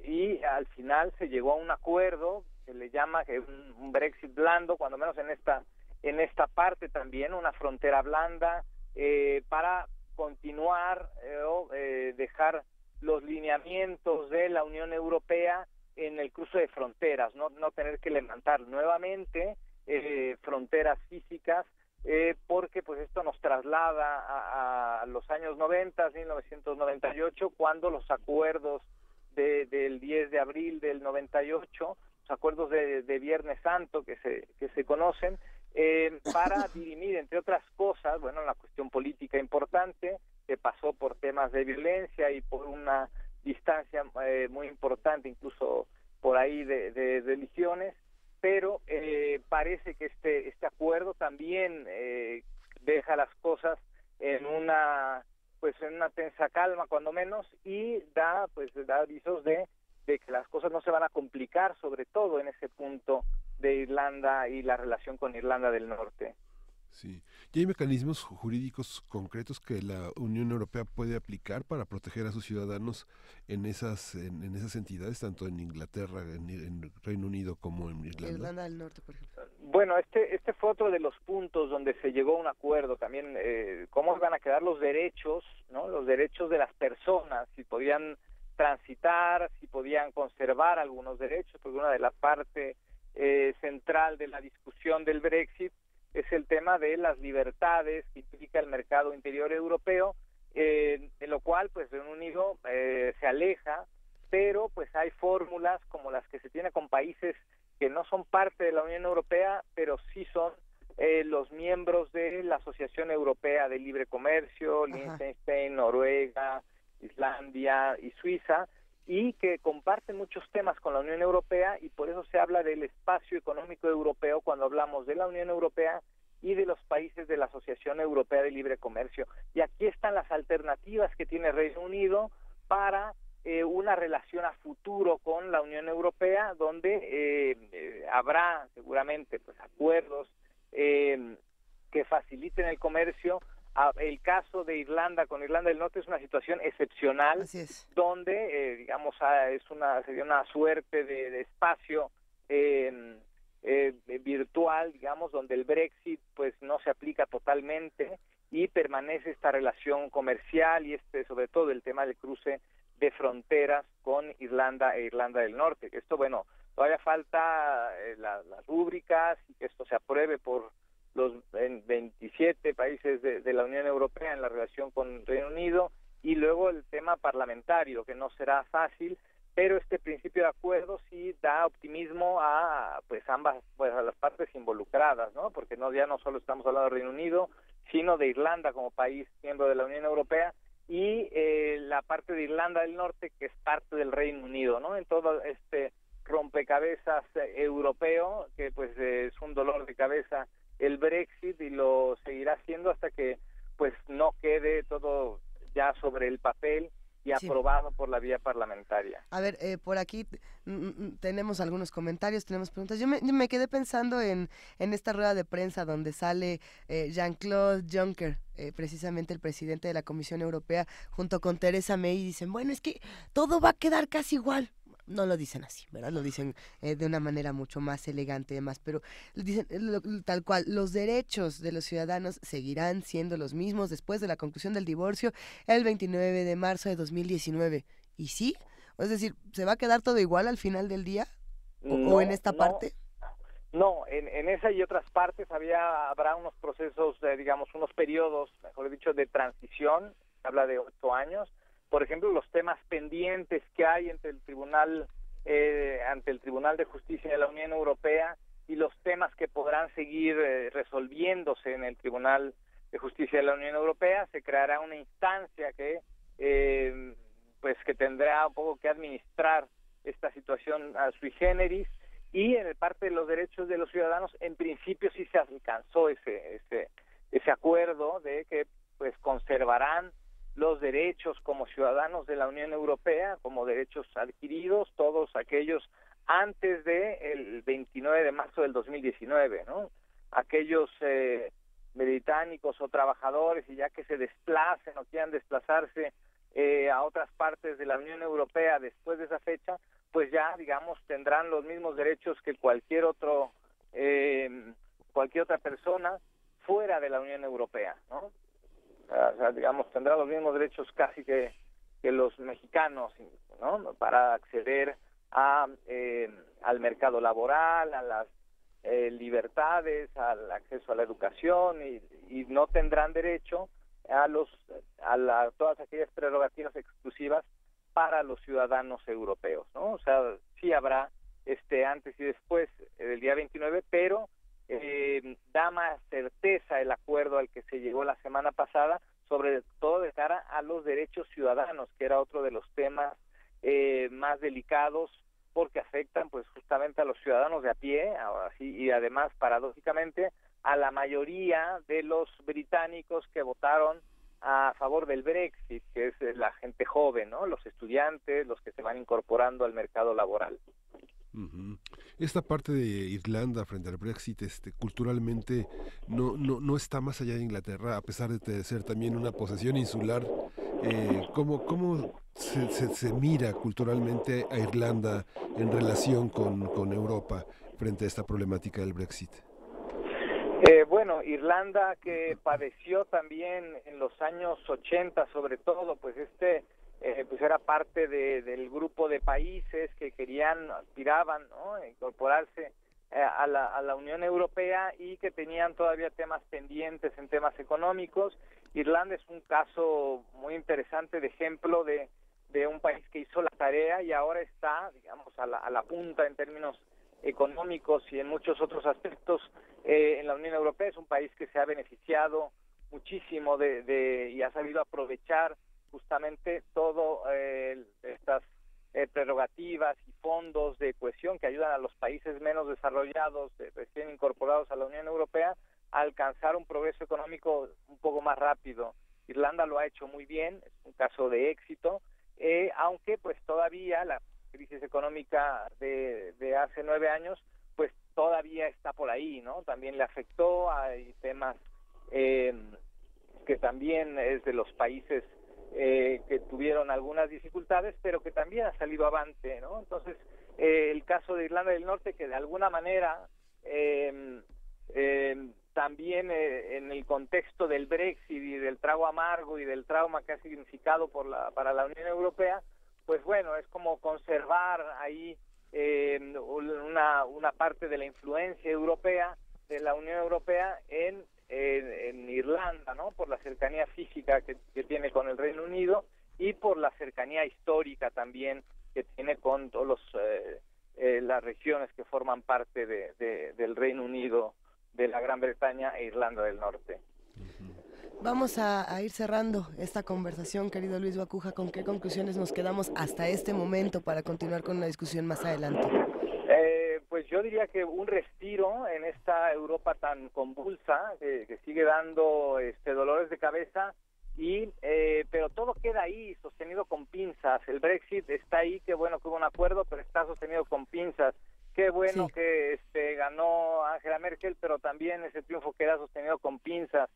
y al final se llegó a un acuerdo que le llama un Brexit blando, cuando menos en esta parte también, una frontera blanda, para continuar o dejar los lineamientos de la Unión Europea en el cruce de fronteras, no tener que levantar nuevamente fronteras físicas, porque pues esto nos traslada a los años 90, 1998, cuando los acuerdos del 10 de abril del 98, los acuerdos de Viernes Santo que se conocen, para dirimir, entre otras cosas, bueno, la cuestión política importante, que pasó por temas de violencia y por una distancia muy importante, incluso por ahí de religiones, pero parece que este acuerdo también deja las cosas en una tensa calma, cuando menos, y da avisos de que las cosas no se van a complicar, sobre todo en ese punto de Irlanda y la relación con Irlanda del Norte. Sí. ¿Y hay mecanismos jurídicos concretos que la Unión Europea puede aplicar para proteger a sus ciudadanos en esas entidades, tanto en Inglaterra, en Reino Unido, como en Irlanda del Norte, por ejemplo? Bueno, este fue otro de los puntos donde se llegó a un acuerdo también, cómo van a quedar los derechos, ¿no? Los derechos de las personas, si podían transitar, si podían conservar algunos derechos, porque una de las partes central de la discusión del Brexit es el tema de las libertades que implica el mercado interior europeo, en lo cual pues Reino Unido se aleja, pero pues hay fórmulas como las que se tiene con países que no son parte de la Unión Europea, pero sí son los miembros de la Asociación Europea de Libre Comercio, Liechtenstein, Noruega, Islandia y Suiza, y que comparten muchos temas con la Unión Europea, y por eso se habla del espacio económico europeo cuando hablamos de la Unión Europea y de los países de la Asociación Europea de Libre Comercio. Y aquí están las alternativas que tiene Reino Unido para una relación a futuro con la Unión Europea, donde habrá seguramente pues acuerdos que faciliten el comercio. El caso de Irlanda con Irlanda del Norte es una situación excepcional, donde digamos sería una suerte de espacio virtual, digamos, donde el Brexit pues no se aplica totalmente y permanece esta relación comercial y sobre todo el tema del cruce de fronteras con Irlanda e Irlanda del Norte. Esto, bueno, todavía falta las rúbricas y que esto se apruebe por los 27 países de la Unión Europea en la relación con Reino Unido, y luego el tema parlamentario, que no será fácil, pero este principio de acuerdo sí da optimismo a a las partes involucradas, ¿no? Porque ya no solo estamos hablando del Reino Unido, sino de Irlanda como país miembro de la Unión Europea, y la parte de Irlanda del Norte, que es parte del Reino Unido, ¿no? En todo este rompecabezas europeo, que pues es un dolor de cabeza el Brexit, y lo seguirá siendo hasta que pues no quede todo ya sobre el papel y aprobado por la vía parlamentaria. A ver, por aquí tenemos algunos comentarios, tenemos preguntas. Yo me quedé pensando en esta rueda de prensa donde sale Jean-Claude Juncker, precisamente el presidente de la Comisión Europea, junto con Theresa May, y dicen, bueno, es que todo va a quedar casi igual. No lo dicen así, ¿verdad? Lo dicen de una manera mucho más elegante, además, pero dicen tal cual, los derechos de los ciudadanos seguirán siendo los mismos después de la conclusión del divorcio el 29 de marzo de 2019. ¿Y sí? Es decir, ¿se va a quedar todo igual al final del día? ¿O en esta parte? No, en esa y otras partes habrá unos procesos, unos periodos, mejor dicho, de transición, habla de 8 años. Por ejemplo, los temas pendientes que hay ante el Tribunal de Justicia de la Unión Europea y los temas que podrán seguir resolviéndose en el Tribunal de Justicia de la Unión Europea, se creará una instancia que tendrá un poco que administrar esta situación a sui generis, y en el parte de los derechos de los ciudadanos, en principio sí se alcanzó ese acuerdo de que pues conservarán los derechos como ciudadanos de la Unión Europea, como derechos adquiridos, todos aquellos antes del 29 de marzo del 2019, ¿no? Aquellos británicos o trabajadores, y ya que se desplacen o quieran desplazarse a otras partes de la Unión Europea después de esa fecha, pues ya, tendrán los mismos derechos que cualquier otra persona fuera de la Unión Europea, ¿no? O sea, tendrá los mismos derechos casi que los mexicanos, ¿no? Para acceder al mercado laboral, a las libertades, al acceso a la educación, y no tendrán derecho a todas aquellas prerrogativas exclusivas para los ciudadanos europeos, ¿no? O sea, sí habrá antes y después del día 29, pero da más certeza el acuerdo al que se llegó la semana pasada, sobre todo de cara a los derechos ciudadanos, que era otro de los temas más delicados, porque afectan pues justamente a los ciudadanos de a pie, ahora sí, y además paradójicamente a la mayoría de los británicos que votaron a favor del Brexit, que es la gente joven, ¿no? Los estudiantes, los que se van incorporando al mercado laboral. Uh-huh. Esta parte de Irlanda frente al Brexit, culturalmente no está más allá de Inglaterra, a pesar de ser también una posesión insular. ¿Cómo se mira culturalmente a Irlanda en relación con Europa frente a esta problemática del Brexit? Irlanda, que padeció también en los años 80, sobre todo, pues era parte del grupo de países que aspiraban, ¿no?, a incorporarse a la Unión Europea, y que tenían todavía temas pendientes en temas económicos. Irlanda es un caso muy interesante de ejemplo de un país que hizo la tarea y ahora está, a la punta en términos económicos y en muchos otros aspectos en la Unión Europea. Es un país que se ha beneficiado muchísimo y ha sabido aprovechar justamente todo estas prerrogativas y fondos de cohesión que ayudan a los países menos desarrollados, recién incorporados a la Unión Europea, a alcanzar un progreso económico un poco más rápido. Irlanda lo ha hecho muy bien, es un caso de éxito, aunque pues todavía la crisis económica de hace 9 años pues todavía está por ahí, ¿no? También le afectó, hay temas que también es de los países que tuvieron algunas dificultades, pero que también ha salido avante, ¿no? Entonces, el caso de Irlanda del Norte, que de alguna manera también en el contexto del Brexit y del trago amargo y del trauma que ha significado para la Unión Europea, pues bueno, es como conservar ahí una parte de la influencia europea, de la Unión Europea en Irlanda, ¿no? Por la cercanía física que tiene con el Reino Unido, y por la cercanía histórica también que tiene con todos las regiones que forman parte del Reino Unido, de la Gran Bretaña e Irlanda del Norte. Vamos a ir cerrando esta conversación, querido Luis Guacuja. ¿Con qué conclusiones nos quedamos hasta este momento para continuar con una discusión más adelante? Pues yo diría que un respiro en esta Europa tan convulsa, que sigue dando dolores de cabeza, pero todo queda ahí, sostenido con pinzas. El Brexit está ahí, qué bueno que hubo un acuerdo, pero está sostenido con pinzas. Qué bueno que ganó Angela Merkel, pero también ese triunfo queda sostenido con pinzas.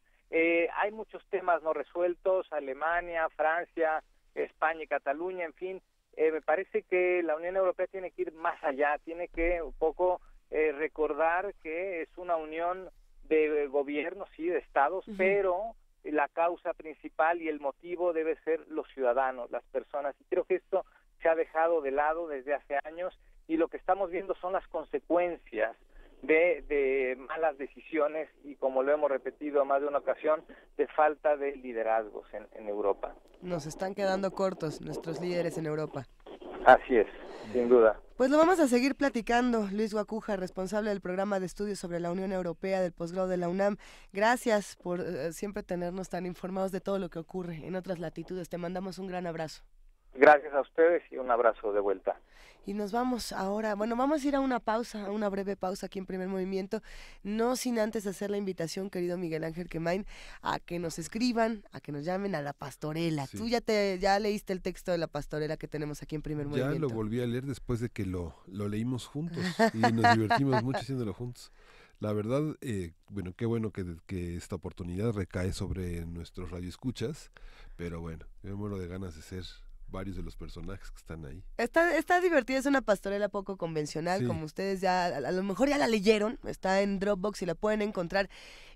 Hay muchos temas no resueltos, Alemania, Francia, España y Cataluña, en fin. Me parece que la Unión Europea tiene que ir más allá, tiene que un poco recordar que es una unión de gobiernos, sí, de estados, pero la causa principal y el motivo debe ser los ciudadanos, las personas. Y creo que esto se ha dejado de lado desde hace años y lo que estamos viendo son las consecuencias de malas decisiones y, como lo hemos repetido más de una ocasión, de falta de liderazgos en Europa. Nos están quedando cortos nuestros líderes en Europa. Así es, sin duda. Pues lo vamos a seguir platicando. Luis Guacuja, responsable del programa de estudios sobre la Unión Europea del posgrado de la UNAM. Gracias por siempre tenernos tan informados de todo lo que ocurre en otras latitudes. Te mandamos un gran abrazo. Gracias a ustedes y un abrazo de vuelta. Y nos vamos ahora, vamos a ir a una pausa, a una breve pausa aquí en Primer Movimiento, no sin antes hacer la invitación, querido Miguel Ángel Quemain, a que nos escriban, a que nos llamen a La Pastorela. Sí. Tú ya leíste el texto de La Pastorela que tenemos aquí en Primer Movimiento. Ya lo volví a leer después de que lo leímos juntos y nos divertimos mucho haciéndolo juntos. La verdad, qué bueno que esta oportunidad recae sobre nuestros radioescuchas, pero bueno, yo me muero de ganas de ser varios de los personajes que están ahí. Está divertida, es una pastorela poco convencional, como ustedes ya, a lo mejor ya la leyeron, está en Dropbox y la pueden encontrar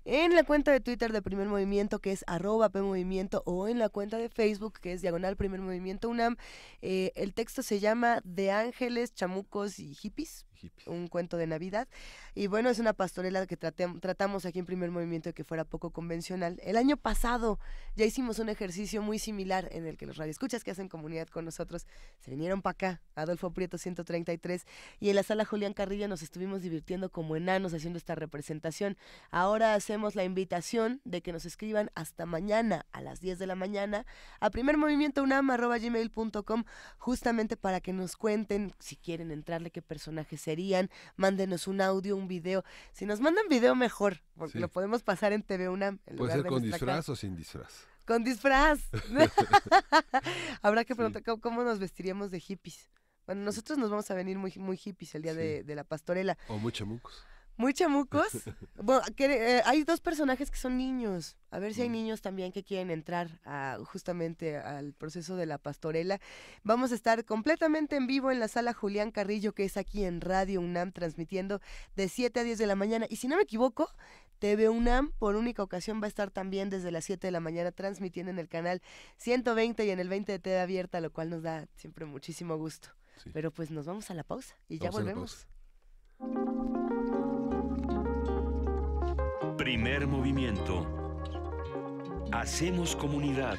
en la cuenta de Twitter de Primer Movimiento, que es @PMovimiento, o en la cuenta de Facebook, que es /Primer Movimiento UNAM. El texto se llama De Ángeles, Chamucos y Hippies, un cuento de Navidad. Y bueno, es una pastorela que tratamos aquí en Primer Movimiento de que fuera poco convencional. El año pasado ya hicimos un ejercicio muy similar en el que los radioescuchas que hacen comunidad con nosotros se vinieron para acá, Adolfo Prieto 133, y en la sala Julián Carrillo nos estuvimos divirtiendo como enanos haciendo esta representación. Ahora hacemos la invitación de que nos escriban hasta mañana a las 10 de la mañana a primermovimientounam@gmail.com, justamente para que nos cuenten si quieren entrarle, qué personajes serían, mándenos un audio, un video. Si nos mandan video, mejor, porque lo podemos pasar en TV UNAM. Puede ser con disfraz o sin disfraz. Con disfraz. Habrá que preguntar cómo nos vestiríamos de hippies. Bueno, nosotros nos vamos a venir muy, muy hippies el día de la pastorela. O muy chamucos. ¿Muy chamucos? Bueno, hay dos personajes que son niños. A ver si hay niños también que quieren entrar justamente al proceso de la pastorela. Vamos a estar completamente en vivo en la sala Julián Carrillo, que es aquí en Radio UNAM, transmitiendo de 7 a 10 de la mañana. Y si no me equivoco, TV UNAM por única ocasión va a estar también desde las 7 de la mañana transmitiendo en el canal 120 y en el 20 de TV abierta, lo cual nos da siempre muchísimo gusto. Sí. Pero pues nos vamos a la pausa y ya volvemos. Primer movimiento. Hacemos comunidad.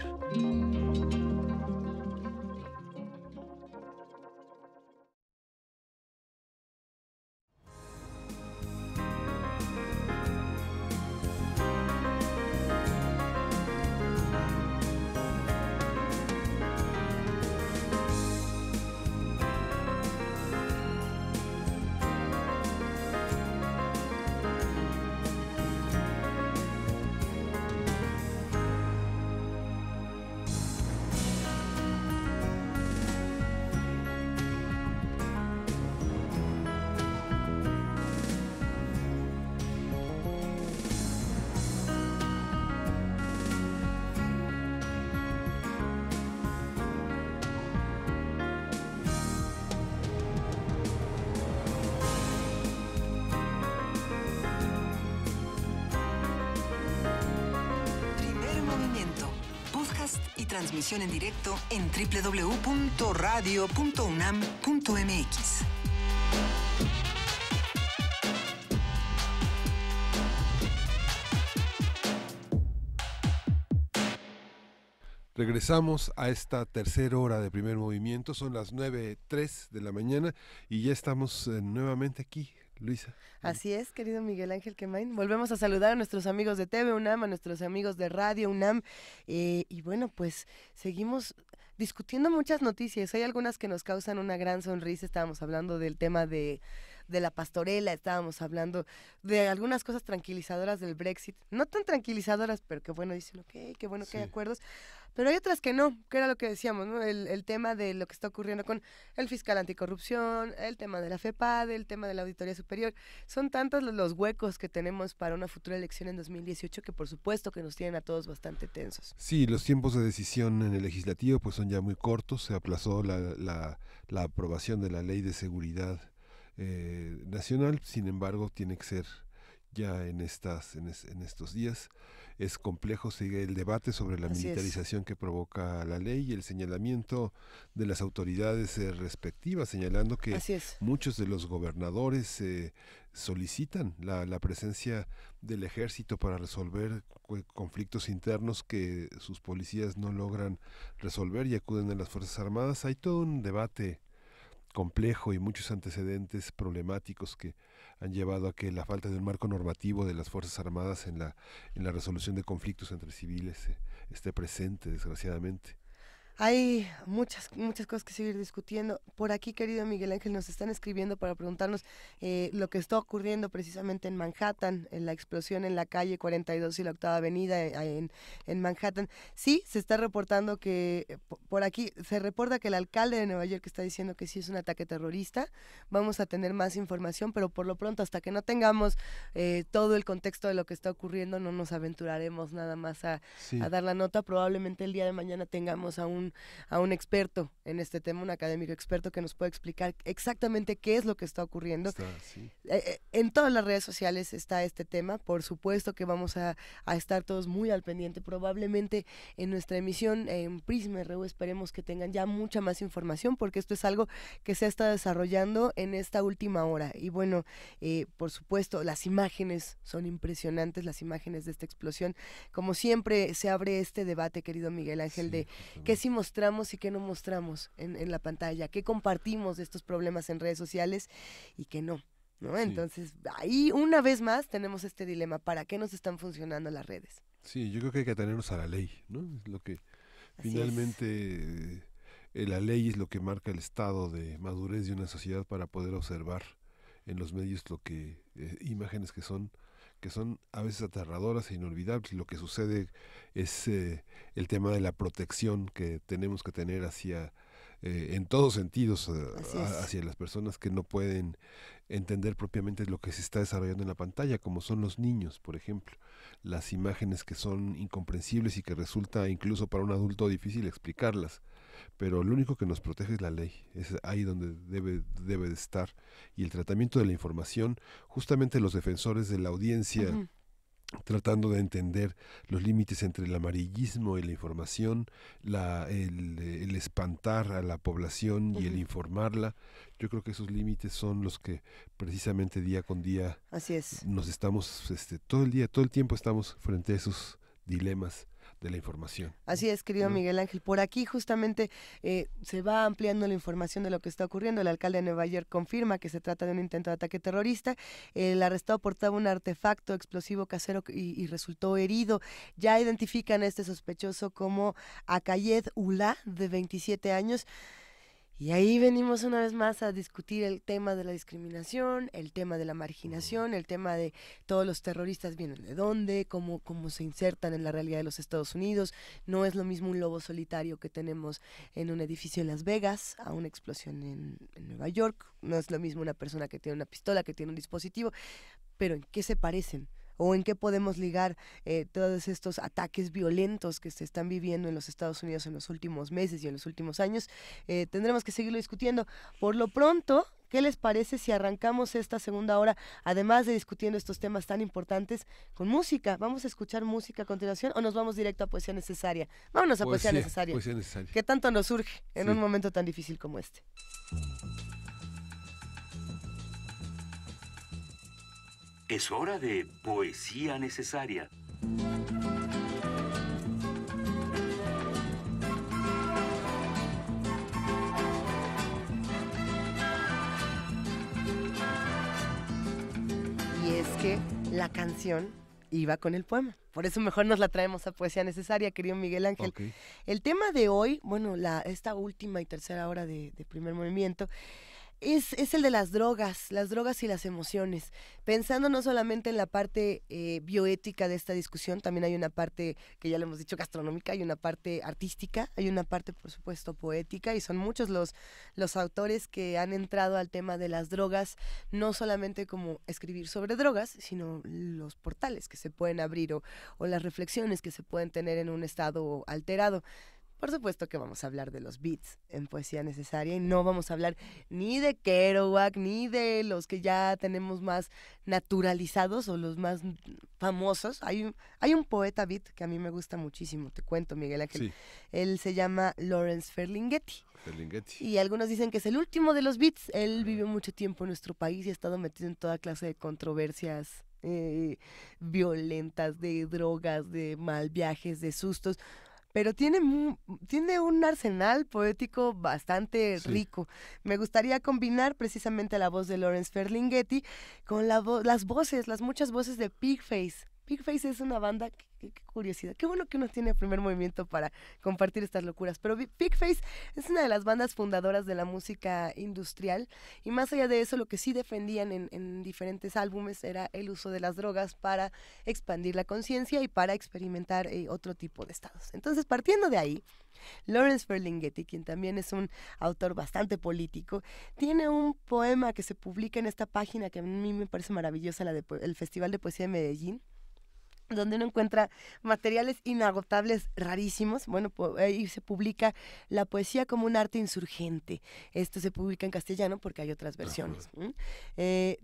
Transmisión en directo en www.radio.unam.mx. Regresamos a esta tercera hora de Primer Movimiento, son las 9:03 de la mañana y ya estamos nuevamente aquí, Luisa. Así es, querido Miguel Ángel Quemain. Volvemos a saludar a nuestros amigos de TV UNAM, a nuestros amigos de Radio UNAM, y bueno, pues seguimos discutiendo muchas noticias. Hay algunas que nos causan una gran sonrisa. Estábamos hablando del tema de la pastorela, estábamos hablando de algunas cosas tranquilizadoras del Brexit, no tan tranquilizadoras, pero que bueno, dicen, ok, qué bueno que hay acuerdos, pero hay otras que no, que era lo que decíamos, ¿no? El tema de lo que está ocurriendo con el fiscal anticorrupción, el tema de la FEPADE, el tema de la Auditoría Superior, son tantos los huecos que tenemos para una futura elección en 2018 que por supuesto que nos tienen a todos bastante tensos. Sí, los tiempos de decisión en el legislativo pues son ya muy cortos, se aplazó la aprobación de la Ley de Seguridad Nacional, sin embargo tiene que ser ya en estos días. Es complejo, sigue el debate sobre la militarización que provoca la ley y el señalamiento de las autoridades respectivas, señalando que muchos de los gobernadores solicitan la presencia del ejército para resolver conflictos internos que sus policías no logran resolver y acuden a las Fuerzas Armadas. Hay todo un debate complejo y muchos antecedentes problemáticos que han llevado a que la falta de un marco normativo de las Fuerzas Armadas en la resolución de conflictos entre civiles esté presente, desgraciadamente. Hay muchas cosas que seguir discutiendo. Por aquí, querido Miguel Ángel, nos están escribiendo para preguntarnos lo que está ocurriendo precisamente en Manhattan, en la explosión en la calle 42 y la Octava Avenida en Manhattan. Sí, se está reportando que, por aquí, se reporta que el alcalde de Nueva York está diciendo que sí es un ataque terrorista. Vamos a tener más información, pero por lo pronto, hasta que no tengamos todo el contexto de lo que está ocurriendo, no nos aventuraremos nada más a dar la nota. Probablemente el día de mañana tengamos a un experto en este tema, un académico experto que nos puede explicar exactamente qué es lo que está ocurriendo. En todas las redes sociales está este tema, por supuesto que vamos a estar todos muy al pendiente, probablemente en nuestra emisión en Prisma RU esperemos que tengan ya mucha más información, porque esto es algo que se ha estado desarrollando en esta última hora, y bueno, por supuesto, las imágenes son impresionantes, las imágenes de esta explosión. Como siempre se abre este debate, querido Miguel Ángel, de qué sí mostramos y qué no mostramos en la pantalla, qué compartimos de estos problemas en redes sociales y qué no. Entonces, ahí una vez más tenemos este dilema, ¿para qué nos están funcionando las redes? Sí, yo creo que hay que atenernos a la ley, ¿no? Es lo que finalmente la ley es lo que marca el estado de madurez de una sociedad para poder observar en los medios lo que imágenes que son a veces aterradoras e inolvidables. Lo que sucede es el tema de la protección que tenemos que tener hacia en todos sentidos hacia las personas que no pueden entender propiamente lo que se está desarrollando en la pantalla, como son los niños, por ejemplo. Las imágenes que son incomprensibles y que resulta incluso para un adulto difícil explicarlas. Pero lo único que nos protege es la ley, es ahí donde debe de estar. Y el tratamiento de la información, justamente los defensores de la audiencia, tratando de entender los límites entre el amarillismo y la información, el espantar a la población y el informarla. Yo creo que esos límites son los que precisamente día con día nos estamos, todo el tiempo estamos frente a esos dilemas de la información. Así es, querido Miguel Ángel. Por aquí justamente se va ampliando la información de lo que está ocurriendo. El alcalde de Nueva York confirma que se trata de un intento de ataque terrorista. El arrestado portaba un artefacto explosivo casero y resultó herido. Ya identifican a este sospechoso como Akayed Ullah, de 27 años. Y ahí venimos una vez más a discutir el tema de la discriminación, el tema de la marginación, el tema de todos los terroristas vienen de dónde, cómo se insertan en la realidad de los Estados Unidos. No es lo mismo un lobo solitario que tenemos en un edificio en Las Vegas a una explosión en Nueva York. No es lo mismo una persona que tiene una pistola, que tiene un dispositivo. Pero ¿en qué se parecen? ¿O en qué podemos ligar todos estos ataques violentos que se están viviendo en los Estados Unidos en los últimos meses y en los últimos años? Tendremos que seguirlo discutiendo. Por lo pronto, ¿qué les parece si arrancamos esta segunda hora, además de discutiendo estos temas tan importantes, con música? ¿Vamos a escuchar música a continuación o nos vamos directo a Poesía Necesaria? Vámonos a Poesía Necesaria. ¿Qué tanto nos surge en un momento tan difícil como este? Es hora de Poesía Necesaria. porque la canción iba con el poema. Por eso mejor nos la traemos a Poesía Necesaria, querido Miguel Ángel. Okay. El tema de hoy, bueno, esta última y tercera hora de primer movimiento, es el de las drogas y las emociones. Pensando no solamente en la parte bioética de esta discusión, también hay una parte, que ya le hemos dicho, gastronómica, hay una parte artística, hay una parte, por supuesto, poética, y son muchos los autores que han entrado al tema de las drogas, no solamente como escribir sobre drogas, sino los portales que se pueden abrir o las reflexiones que se pueden tener en un estado alterado. Por supuesto que vamos a hablar de los beats en Poesía Necesaria y no vamos a hablar ni de Kerouac ni de los que ya tenemos más naturalizados o los más famosos. Hay un poeta beat que a mí me gusta muchísimo, te cuento, Miguel Ángel. Sí. Él se llama Lawrence Ferlinghetti. Ferlinghetti. Y algunos dicen que es el último de los beats. Él vivió mucho tiempo en nuestro país y ha estado metido en toda clase de controversias violentas, de drogas, de mal viajes, de sustos. Pero tiene un arsenal poético bastante rico. Me gustaría combinar precisamente la voz de Lawrence Ferlinghetti con las muchas voces de Pigface. Pigface es una banda, qué curiosidad, qué bueno que uno tiene el primer movimiento para compartir estas locuras, pero Pigface es una de las bandas fundadoras de la música industrial, y más allá de eso, lo que sí defendían en diferentes álbumes era el uso de las drogas para expandir la conciencia y para experimentar otro tipo de estados. Entonces, partiendo de ahí, Lawrence Ferlinghetti, quien también es un autor bastante político, tiene un poema que se publica en esta página que a mí me parece maravillosa, el Festival de Poesía de Medellín, donde uno encuentra materiales inagotables, rarísimos. Bueno, ahí se publica la poesía como un arte insurgente. Esto se publica en castellano porque hay otras versiones.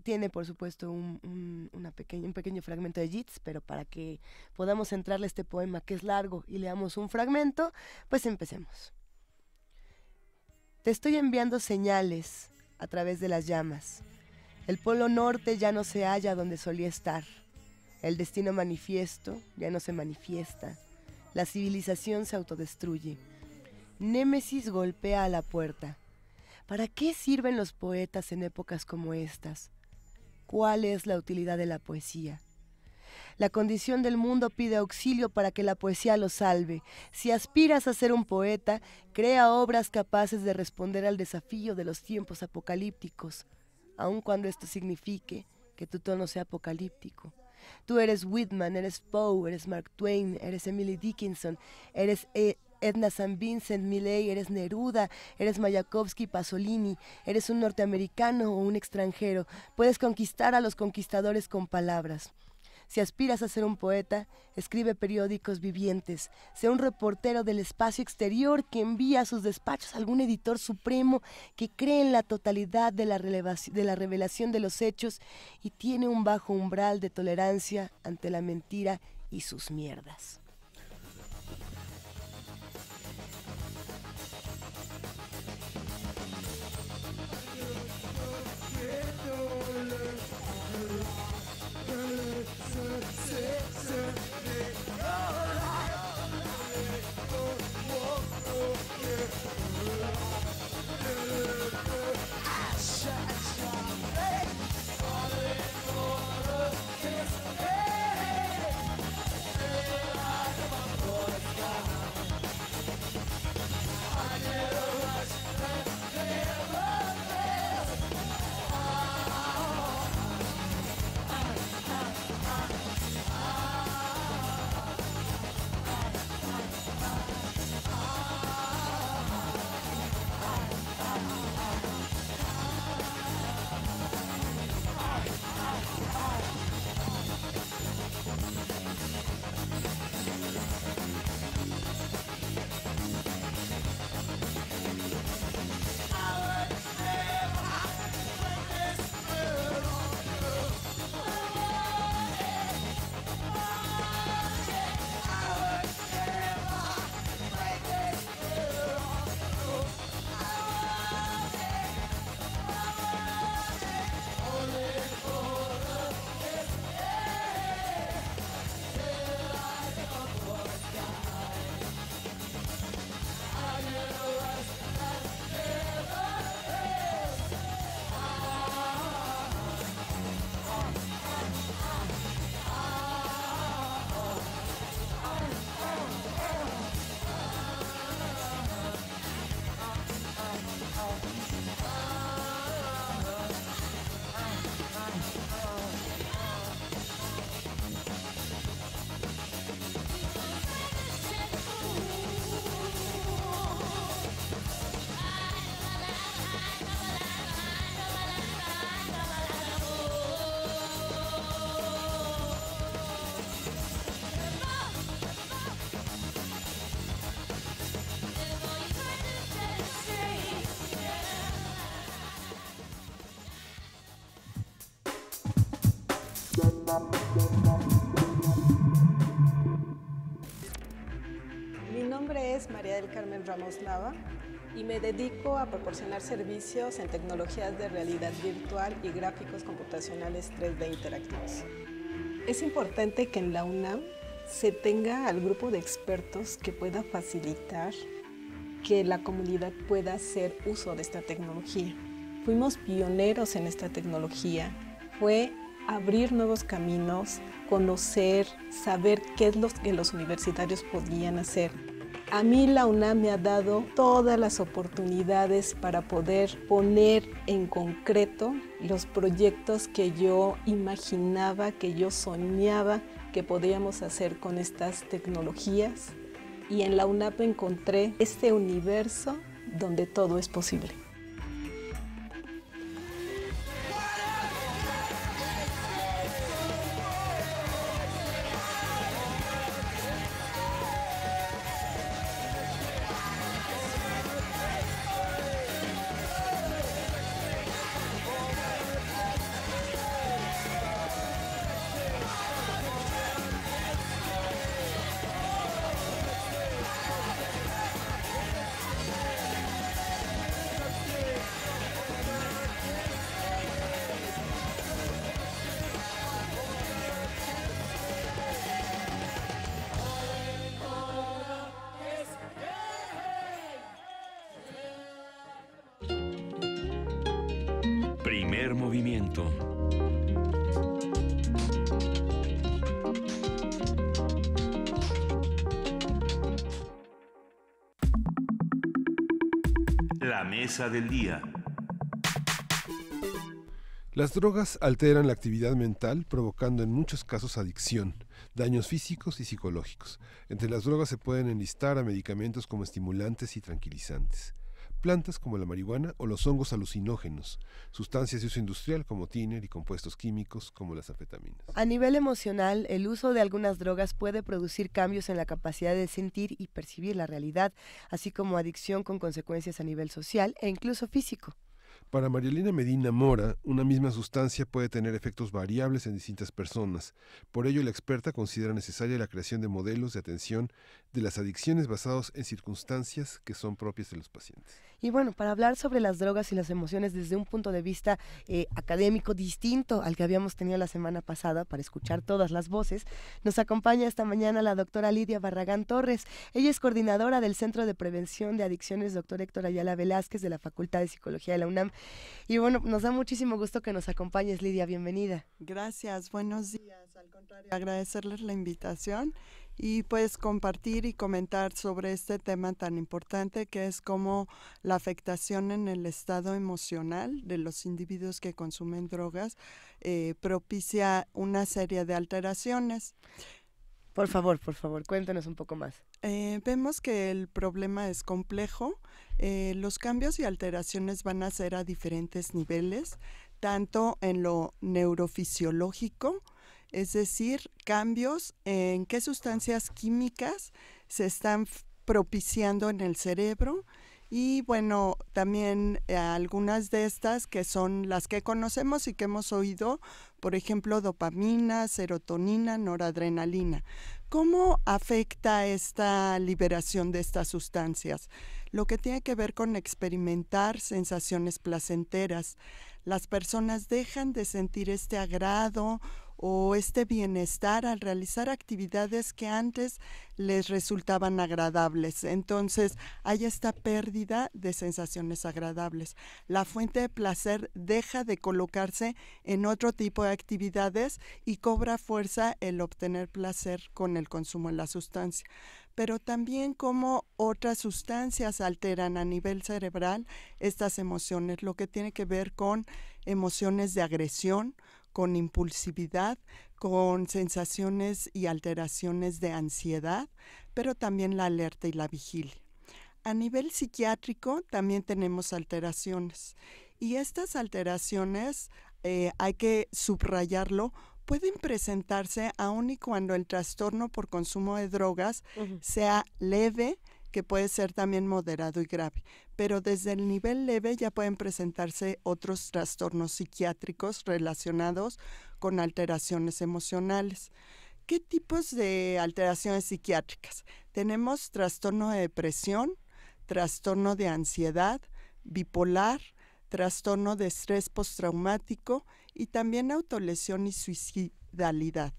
Tiene, por supuesto, un pequeño fragmento de Yeats, pero para que podamos entrarle a este poema que es largo y leamos un fragmento, pues empecemos. Te estoy enviando señales a través de las llamas. El polo norte ya no se halla donde solía estar. El destino manifiesto ya no se manifiesta. La civilización se autodestruye. Némesis golpea a la puerta. ¿Para qué sirven los poetas en épocas como estas? ¿Cuál es la utilidad de la poesía? La condición del mundo pide auxilio para que la poesía lo salve. Si aspiras a ser un poeta, crea obras capaces de responder al desafío de los tiempos apocalípticos, aun cuando esto signifique que tu tono sea apocalíptico. Tú eres Whitman, eres Poe, eres Mark Twain, eres Emily Dickinson, eres Edna St. Vincent Millay, eres Neruda, eres Mayakovsky, Pasolini, eres un norteamericano o un extranjero. Puedes conquistar a los conquistadores con palabras. Si aspiras a ser un poeta, escribe periódicos vivientes. Sea un reportero del espacio exterior que envía a sus despachos a algún editor supremo que cree en la totalidad de la revelación de los hechos y tiene un bajo umbral de tolerancia ante la mentira y sus mierdas. Mi nombre es María del Carmen Ramos Nava y me dedico a proporcionar servicios en tecnologías de realidad virtual y gráficos computacionales 3D interactivos. Es importante que en la UNAM se tenga al grupo de expertos que pueda facilitar que la comunidad pueda hacer uso de esta tecnología. Fuimos pioneros en esta tecnología, fue abrir nuevos caminos, conocer, saber qué es lo que los universitarios podían hacer. A mí la UNAM me ha dado todas las oportunidades para poder poner en concreto los proyectos que yo imaginaba, que yo soñaba que podíamos hacer con estas tecnologías. Y en la UNAM encontré este universo donde todo es posible. Primer movimiento. La mesa del día. Las drogas alteran la actividad mental, provocando en muchos casos adicción, daños físicos y psicológicos. Entre las drogas se pueden enlistar a medicamentos como estimulantes y tranquilizantes, plantas como la marihuana o los hongos alucinógenos, sustancias de uso industrial como tiner y compuestos químicos como las anfetaminas. A nivel emocional, el uso de algunas drogas puede producir cambios en la capacidad de sentir y percibir la realidad, así como adicción con consecuencias a nivel social e incluso físico. Para María Elena Medina Mora, una misma sustancia puede tener efectos variables en distintas personas. Por ello, la experta considera necesaria la creación de modelos de atención de las adicciones basados en circunstancias que son propias de los pacientes. Y bueno, para hablar sobre las drogas y las emociones desde un punto de vista académico distinto al que habíamos tenido la semana pasada, para escuchar todas las voces, nos acompaña esta mañana la doctora Lidia Barragán Torres. Ella es coordinadora del Centro de Prevención de Adicciones Dr. Héctor Ayala Velázquez de la Facultad de Psicología de la UNAM. Y bueno, nos da muchísimo gusto que nos acompañes, Lidia, bienvenida. Gracias, buenos días. Al contrario, agradecerles la invitación y pues compartir y comentar sobre este tema tan importante que es como la afectación en el estado emocional de los individuos que consumen drogas propicia una serie de alteraciones. Por favor, cuéntanos un poco más. Vemos que el problema es complejo. Los cambios y alteraciones van a ser a diferentes niveles, tanto en lo neurofisiológico, es decir, cambios en qué sustancias químicas se están propiciando en el cerebro y bueno, también algunas de estas que son las que conocemos y que hemos oído, por ejemplo, dopamina, serotonina, noradrenalina. ¿Cómo afecta esta liberación de estas sustancias? Lo que tiene que ver con experimentar sensaciones placenteras. Las personas dejan de sentir este agrado o este bienestar al realizar actividades que antes les resultaban agradables. Entonces, hay esta pérdida de sensaciones agradables. La fuente de placer deja de colocarse en otro tipo de actividades y cobra fuerza el obtener placer con el consumo de la sustancia. Pero también como otras sustancias alteran a nivel cerebral estas emociones, lo que tiene que ver con emociones de agresión, con impulsividad, con sensaciones y alteraciones de ansiedad, pero también la alerta y la vigilia. A nivel psiquiátrico también tenemos alteraciones y estas alteraciones, hay que subrayarlo, pueden presentarse aun y cuando el trastorno por consumo de drogas sea leve, que puede ser también moderado y grave. Pero desde el nivel leve ya pueden presentarse otros trastornos psiquiátricos relacionados con alteraciones emocionales. ¿Qué tipos de alteraciones psiquiátricas? Tenemos trastorno de depresión, trastorno de ansiedad, bipolar, trastorno de estrés postraumático y también autolesión y suicidalidad.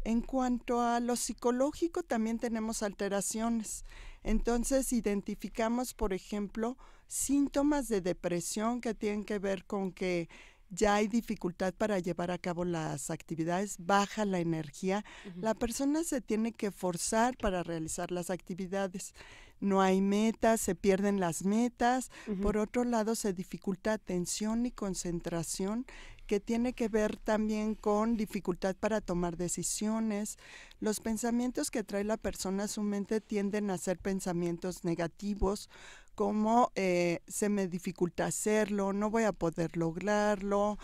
En cuanto a lo psicológico, también tenemos alteraciones. Entonces, identificamos, por ejemplo, síntomas de depresión que tienen que ver con que ya hay dificultad para llevar a cabo las actividades, baja la energía. La persona se tiene que forzar para realizar las actividades. No hay metas, se pierden las metas. Por otro lado, se dificulta atención y concentración, que tiene que ver también con dificultad para tomar decisiones. Los pensamientos que trae la persona a su mente tienden a ser pensamientos negativos, como se me dificulta hacerlo, no voy a poder lograrlo,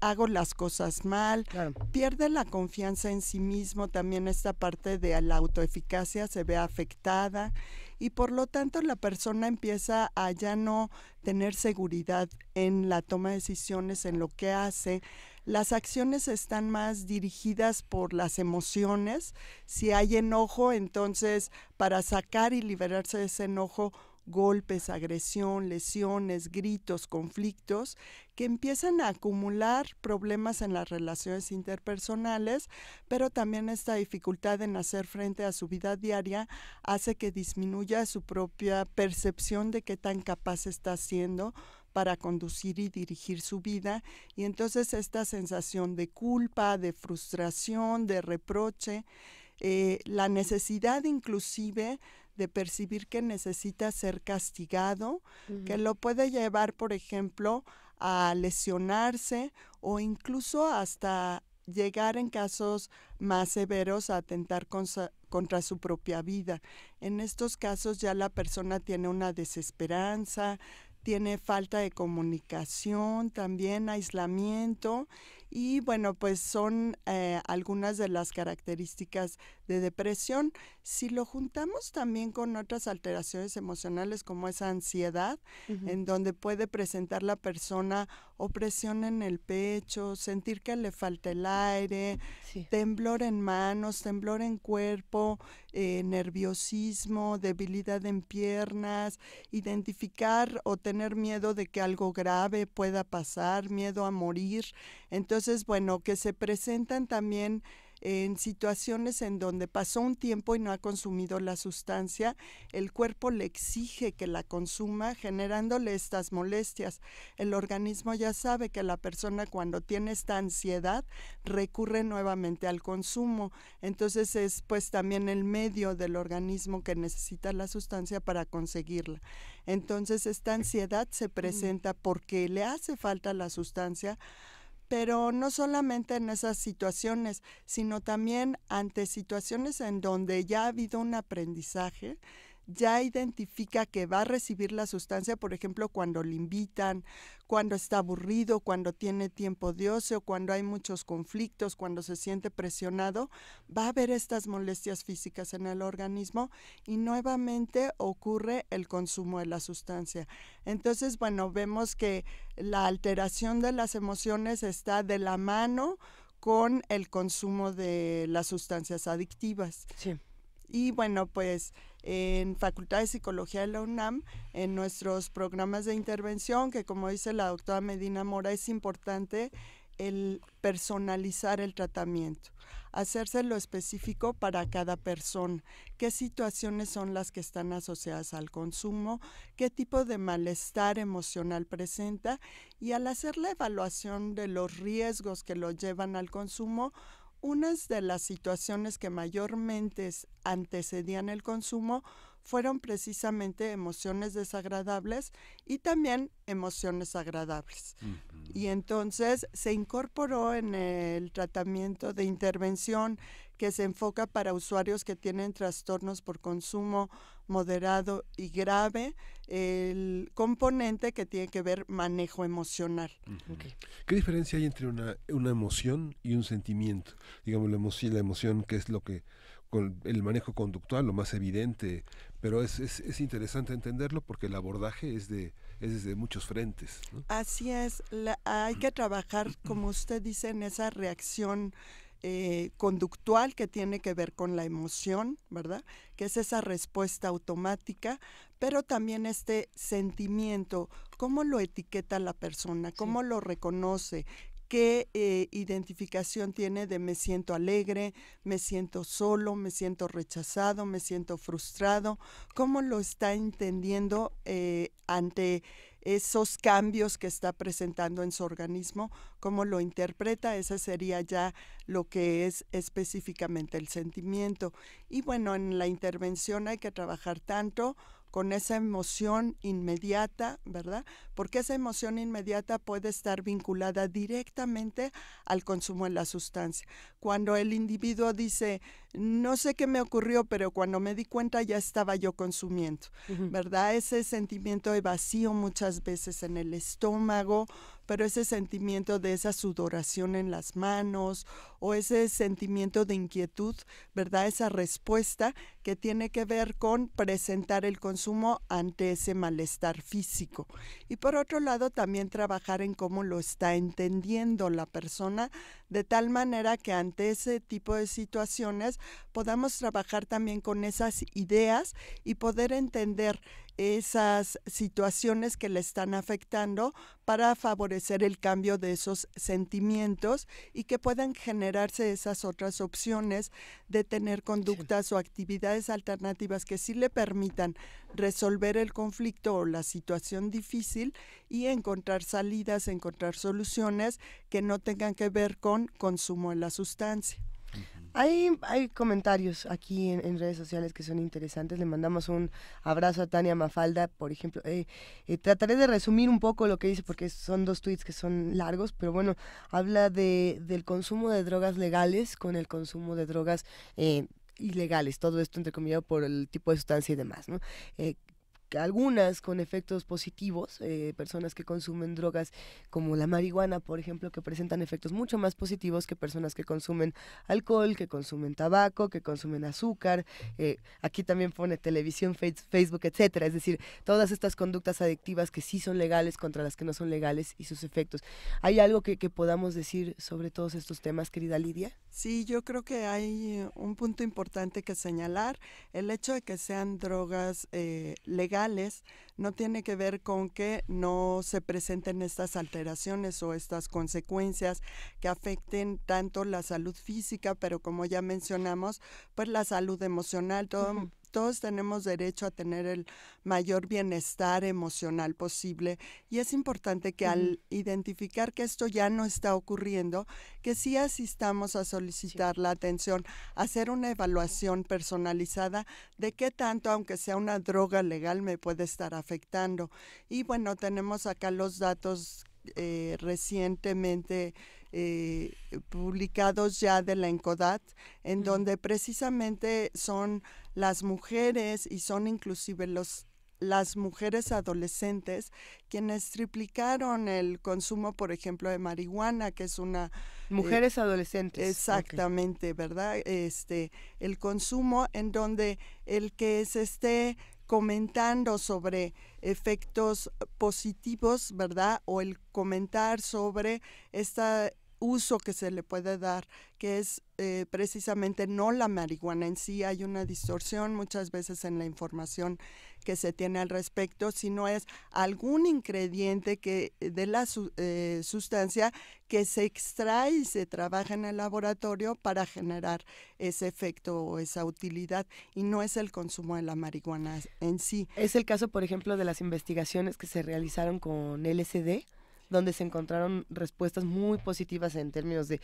hago las cosas mal, pierde la confianza en sí mismo, también esta parte de la autoeficacia se ve afectada y por lo tanto la persona empieza a ya no tener seguridad en la toma de decisiones, en lo que hace. Las acciones están más dirigidas por las emociones. Si hay enojo, entonces para sacar y liberarse de ese enojo, golpes, agresión, lesiones, gritos, conflictos, que empiezan a acumular problemas en las relaciones interpersonales, pero también esta dificultad en hacer frente a su vida diaria hace que disminuya su propia percepción de qué tan capaz está siendo para conducir y dirigir su vida, y entonces esta sensación de culpa, de frustración, de reproche, la necesidad inclusive de percibir que necesita ser castigado, que lo puede llevar, por ejemplo, a lesionarse o incluso hasta llegar en casos más severos a atentar contra su propia vida. En estos casos ya la persona tiene una desesperanza, tiene falta de comunicación, también aislamiento y bueno, pues son algunas de las características de depresión. Si lo juntamos también con otras alteraciones emocionales como esa ansiedad, en donde puede presentar la persona opresión en el pecho, sentir que le falta el aire, temblor en manos, temblor en cuerpo, nerviosismo, debilidad en piernas, identificar o tener miedo de que algo grave pueda pasar, miedo a morir. Entonces, bueno, que se presentan también en situaciones en donde pasó un tiempo y no ha consumido la sustancia, el cuerpo le exige que la consuma, generándole estas molestias. El organismo ya sabe que la persona cuando tiene esta ansiedad recurre nuevamente al consumo. Entonces es pues también el medio del organismo que necesita la sustancia para conseguirla. Entonces esta ansiedad se presenta porque le hace falta la sustancia, pero no solamente en esas situaciones, sino también ante situaciones en donde ya ha habido un aprendizaje, ya identifica que va a recibir la sustancia, por ejemplo, cuando le invitan, cuando está aburrido, cuando tiene tiempo de ocio, cuando hay muchos conflictos, cuando se siente presionado, va a haber estas molestias físicas en el organismo y nuevamente ocurre el consumo de la sustancia. Entonces, bueno, vemos que la alteración de las emociones está de la mano con el consumo de las sustancias adictivas. Sí. Y bueno, pues en Facultad de Psicología de la UNAM, en nuestros programas de intervención, que como dice la doctora Medina Mora, es importante el personalizar el tratamiento, hacérselo específico para cada persona, qué situaciones son las que están asociadas al consumo, qué tipo de malestar emocional presenta, y al hacer la evaluación de los riesgos que lo llevan al consumo, unas de las situaciones que mayormente antecedían el consumo fueron precisamente emociones desagradables y también emociones agradables. Y entonces se incorporó en el tratamiento de intervención que se enfoca para usuarios que tienen trastornos por consumo moderado y grave, el componente que tiene que ver manejo emocional. Okay. ¿Qué diferencia hay entre una emoción y un sentimiento? Digamos, la emoción, ¿qué es lo que con el manejo conductual, lo más evidente, pero es interesante entenderlo porque el abordaje es desde muchos frentes, ¿no? Así es, hay que trabajar, como usted dice, en esa reacción conductual que tiene que ver con la emoción, ¿verdad? Que es esa respuesta automática, pero también este sentimiento, cómo lo etiqueta la persona, cómo lo reconoce, qué identificación tiene de me siento alegre, me siento solo, me siento rechazado, me siento frustrado, cómo lo está entendiendo ante esos cambios que está presentando en su organismo, cómo lo interpreta, ese sería ya lo que es específicamente el sentimiento. Y bueno, en la intervención hay que trabajar tanto con esa emoción inmediata, ¿verdad? Porque esa emoción inmediata puede estar vinculada directamente al consumo de la sustancia. Cuando el individuo dice, no sé qué me ocurrió, pero cuando me di cuenta ya estaba yo consumiendo, ¿verdad? Ese sentimiento de vacío muchas veces en el estómago, pero ese sentimiento de esa sudoración en las manos o ese sentimiento de inquietud, ¿verdad? Esa respuesta que tiene que ver con presentar el consumo ante ese malestar físico. Y por otro lado, también trabajar en cómo lo está entendiendo la persona, de tal manera que ante ese tipo de situaciones podamos trabajar también con esas ideas y poder entender esas situaciones que le están afectando para favorecer el cambio de esos sentimientos y que puedan generarse esas otras opciones de tener conductas o actividades alternativas que sí le permitan resolver el conflicto o la situación difícil y encontrar salidas, encontrar soluciones que no tengan que ver con consumo de la sustancia. Hay comentarios aquí en redes sociales que son interesantes. Le mandamos un abrazo a Tania Mafalda, por ejemplo. Trataré de resumir un poco lo que dice porque son 2 tweets que son largos, pero bueno, habla del consumo de drogas legales con el consumo de drogas ilegales, todo esto entrecomillado por el tipo de sustancia y demás, ¿no? Algunas con efectos positivos, personas que consumen drogas como la marihuana, por ejemplo, que presentan efectos mucho más positivos que personas que consumen alcohol, que consumen tabaco, que consumen azúcar, aquí también pone televisión, Facebook, etcétera, es decir, todas estas conductas adictivas que sí son legales contra las que no son legales y sus efectos. ¿Hay algo que podamos decir sobre todos estos temas, querida Lidia? Sí, yo creo que hay un punto importante que señalar. El hecho de que sean drogas legales no tiene que ver con que no se presenten estas alteraciones o estas consecuencias que afecten tanto la salud física, pero como ya mencionamos, pues la salud emocional, todos tenemos derecho a tener el mayor bienestar emocional posible y es importante que al identificar que esto ya no está ocurriendo, que sí asistamos a solicitar la atención, hacer una evaluación personalizada de qué tanto, aunque sea una droga legal, me puede estar afectando. Y bueno, tenemos acá los datos recientemente publicados ya de la ENCODAT, en donde precisamente son las mujeres y son inclusive las mujeres adolescentes quienes triplicaron el consumo, por ejemplo, de marihuana, que es una... Mujeres adolescentes. Exactamente, okay. ¿Verdad? El consumo en donde el que se esté comentando sobre efectos positivos, ¿verdad? O el comentar sobre este uso que se le puede dar, que es precisamente no la marihuana en sí. Hay una distorsión muchas veces en la información que se tiene al respecto, sino es algún ingrediente de la sustancia que se extrae y se trabaja en el laboratorio para generar ese efecto o esa utilidad, y no es el consumo de la marihuana en sí. Es el caso, por ejemplo, de las investigaciones que se realizaron con LSD, donde se encontraron respuestas muy positivas en términos de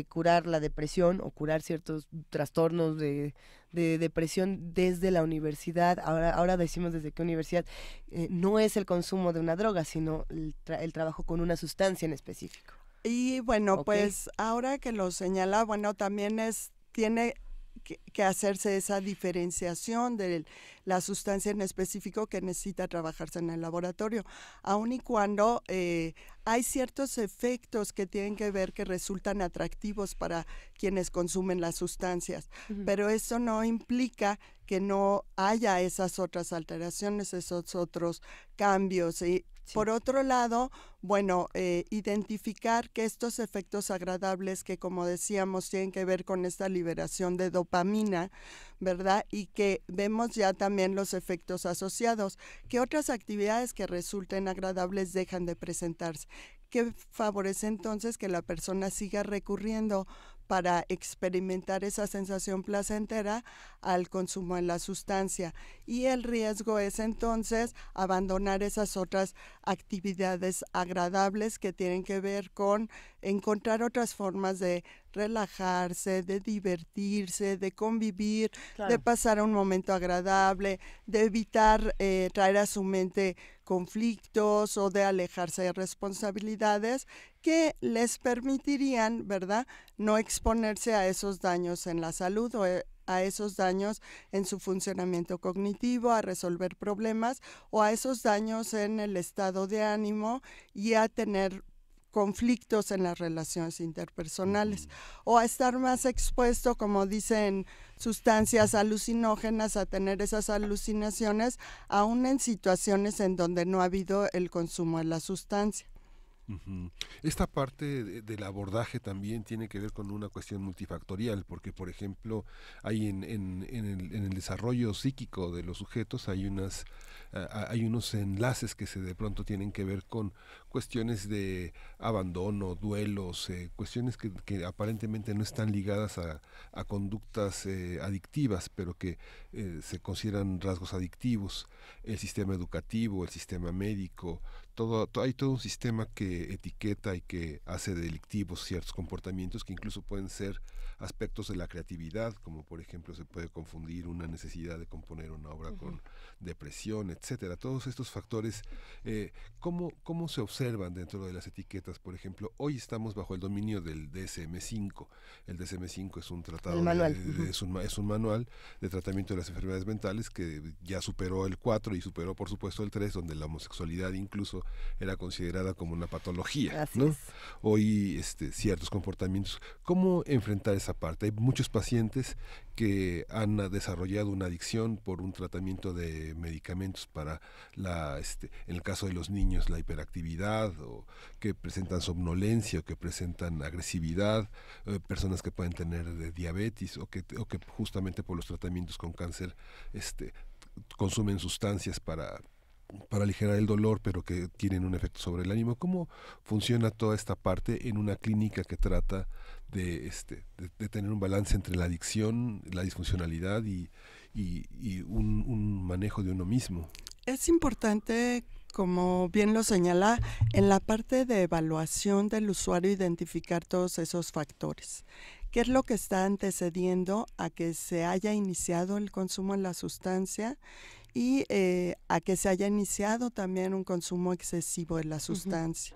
curar la depresión o curar ciertos trastornos de depresión desde la universidad. Ahora decimos desde qué universidad. No es el consumo de una droga, sino el trabajo con una sustancia en específico. Y bueno, pues ahora que lo señala, bueno, también tiene que hacerse esa diferenciación de la sustancia en específico que necesita trabajarse en el laboratorio, aun y cuando hay ciertos efectos que tienen que ver que resultan atractivos para quienes consumen las sustancias, pero eso no implica que no haya esas otras alteraciones, esos otros cambios. Y por otro lado, bueno, identificar que estos efectos agradables que, como decíamos, tienen que ver con esta liberación de dopamina, ¿verdad? Y que vemos ya también los efectos asociados, que otras actividades que resulten agradables dejan de presentarse, que favorece entonces que la persona siga recurriendo para experimentar esa sensación placentera al consumo de la sustancia. Y el riesgo es entonces abandonar esas otras actividades agradables que tienen que ver con encontrar otras formas de relajarse, de divertirse, de convivir, de pasar un momento agradable, de evitar traer a su mente conflictos o de alejarse de responsabilidades que les permitirían, ¿verdad?, no exponerse a esos daños en la salud o a esos daños en su funcionamiento cognitivo, a resolver problemas o a esos daños en el estado de ánimo y a tener conflictos en las relaciones interpersonales o a estar más expuesto, como dicen, sustancias alucinógenas, a tener esas alucinaciones, aún en situaciones en donde no ha habido el consumo de la sustancia. Esta parte del abordaje también tiene que ver con una cuestión multifactorial, porque por ejemplo hay en el desarrollo psíquico de los sujetos hay unos enlaces que de pronto tienen que ver con cuestiones de abandono, duelos, cuestiones que aparentemente no están ligadas a conductas adictivas, pero que se consideran rasgos adictivos. El sistema educativo, el sistema médico, hay todo un sistema que etiqueta y que hace delictivos ciertos comportamientos que incluso pueden ser aspectos de la creatividad, como por ejemplo se puede confundir una necesidad de componer una obra con depresión, etcétera. Todos estos factores, ¿cómo se observan dentro de las etiquetas? Por ejemplo, hoy estamos bajo el dominio del DSM-5. El DSM-5 es un tratado, es un manual de tratamiento de las enfermedades mentales que ya superó el 4 y superó por supuesto el 3, donde la homosexualidad incluso era considerada como una patología, ¿no? Hoy ciertos comportamientos. ¿Cómo enfrentar esa parte? Hay muchos pacientes que han desarrollado una adicción por un tratamiento de medicamentos para en el caso de los niños, la hiperactividad, o que presentan somnolencia, o que presentan agresividad, personas que pueden tener diabetes, o que justamente por los tratamientos con cáncer consumen sustancias para aligerar el dolor, pero que tienen un efecto sobre el ánimo. ¿Cómo funciona toda esta parte en una clínica que trata de tener un balance entre la adicción, la disfuncionalidad y un manejo de uno mismo? Es importante, como bien lo señala, en la parte de evaluación del usuario identificar todos esos factores. ¿Qué es lo que está antecediendo a que se haya iniciado el consumo de la sustancia? Y a que se haya iniciado también un consumo excesivo de la sustancia,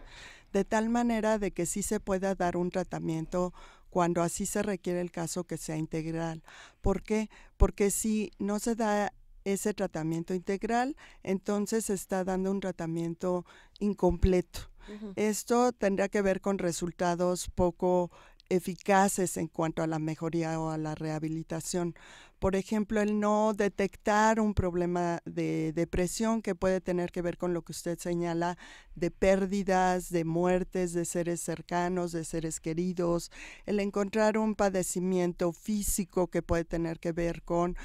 de tal manera de que sí se pueda dar un tratamiento cuando así se requiere el caso que sea integral. ¿Por qué? Porque si no se da ese tratamiento integral, entonces se está dando un tratamiento incompleto. Esto tendrá que ver con resultados poco eficaces en cuanto a la mejoría o a la rehabilitación. Por ejemplo, el no detectar un problema de depresión que puede tener que ver con lo que usted señala, de pérdidas, de muertes de seres cercanos, de seres queridos, el encontrar un padecimiento físico que puede tener que ver con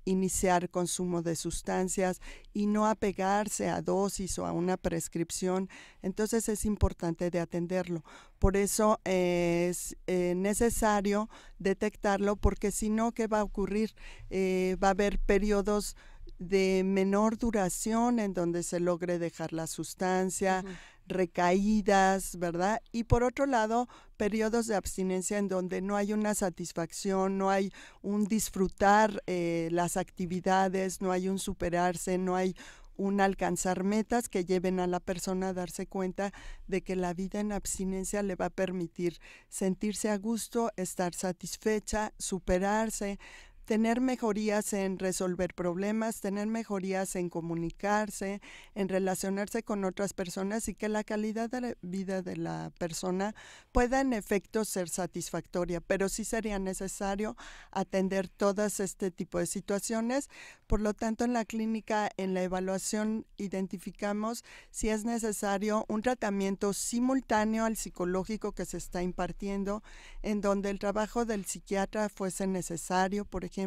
iniciar consumo de sustancias y no apegarse a dosis o a una prescripción, entonces es importante de atenderlo. Por eso es necesario detectarlo, porque si no, ¿qué va a ocurrir? Va a haber periodos de menor duración en donde se logre dejar la sustancia, recaídas, ¿verdad? Y por otro lado, periodos de abstinencia en donde no hay una satisfacción, no hay un disfrutar las actividades, no hay un superarse, no hay un alcanzar metas que lleven a la persona a darse cuenta de que la vida en abstinencia le va a permitir sentirse a gusto, estar satisfecha, superarse, tener mejorías en resolver problemas, tener mejorías en comunicarse, en relacionarse con otras personas y que la calidad de la vida de la persona pueda en efecto ser satisfactoria, pero sí sería necesario atender todas este tipo de situaciones. Por lo tanto, en la clínica, en la evaluación, identificamos si es necesario un tratamiento simultáneo al psicológico que se está impartiendo, en donde el trabajo del psiquiatra fuese necesario, por ejemplo,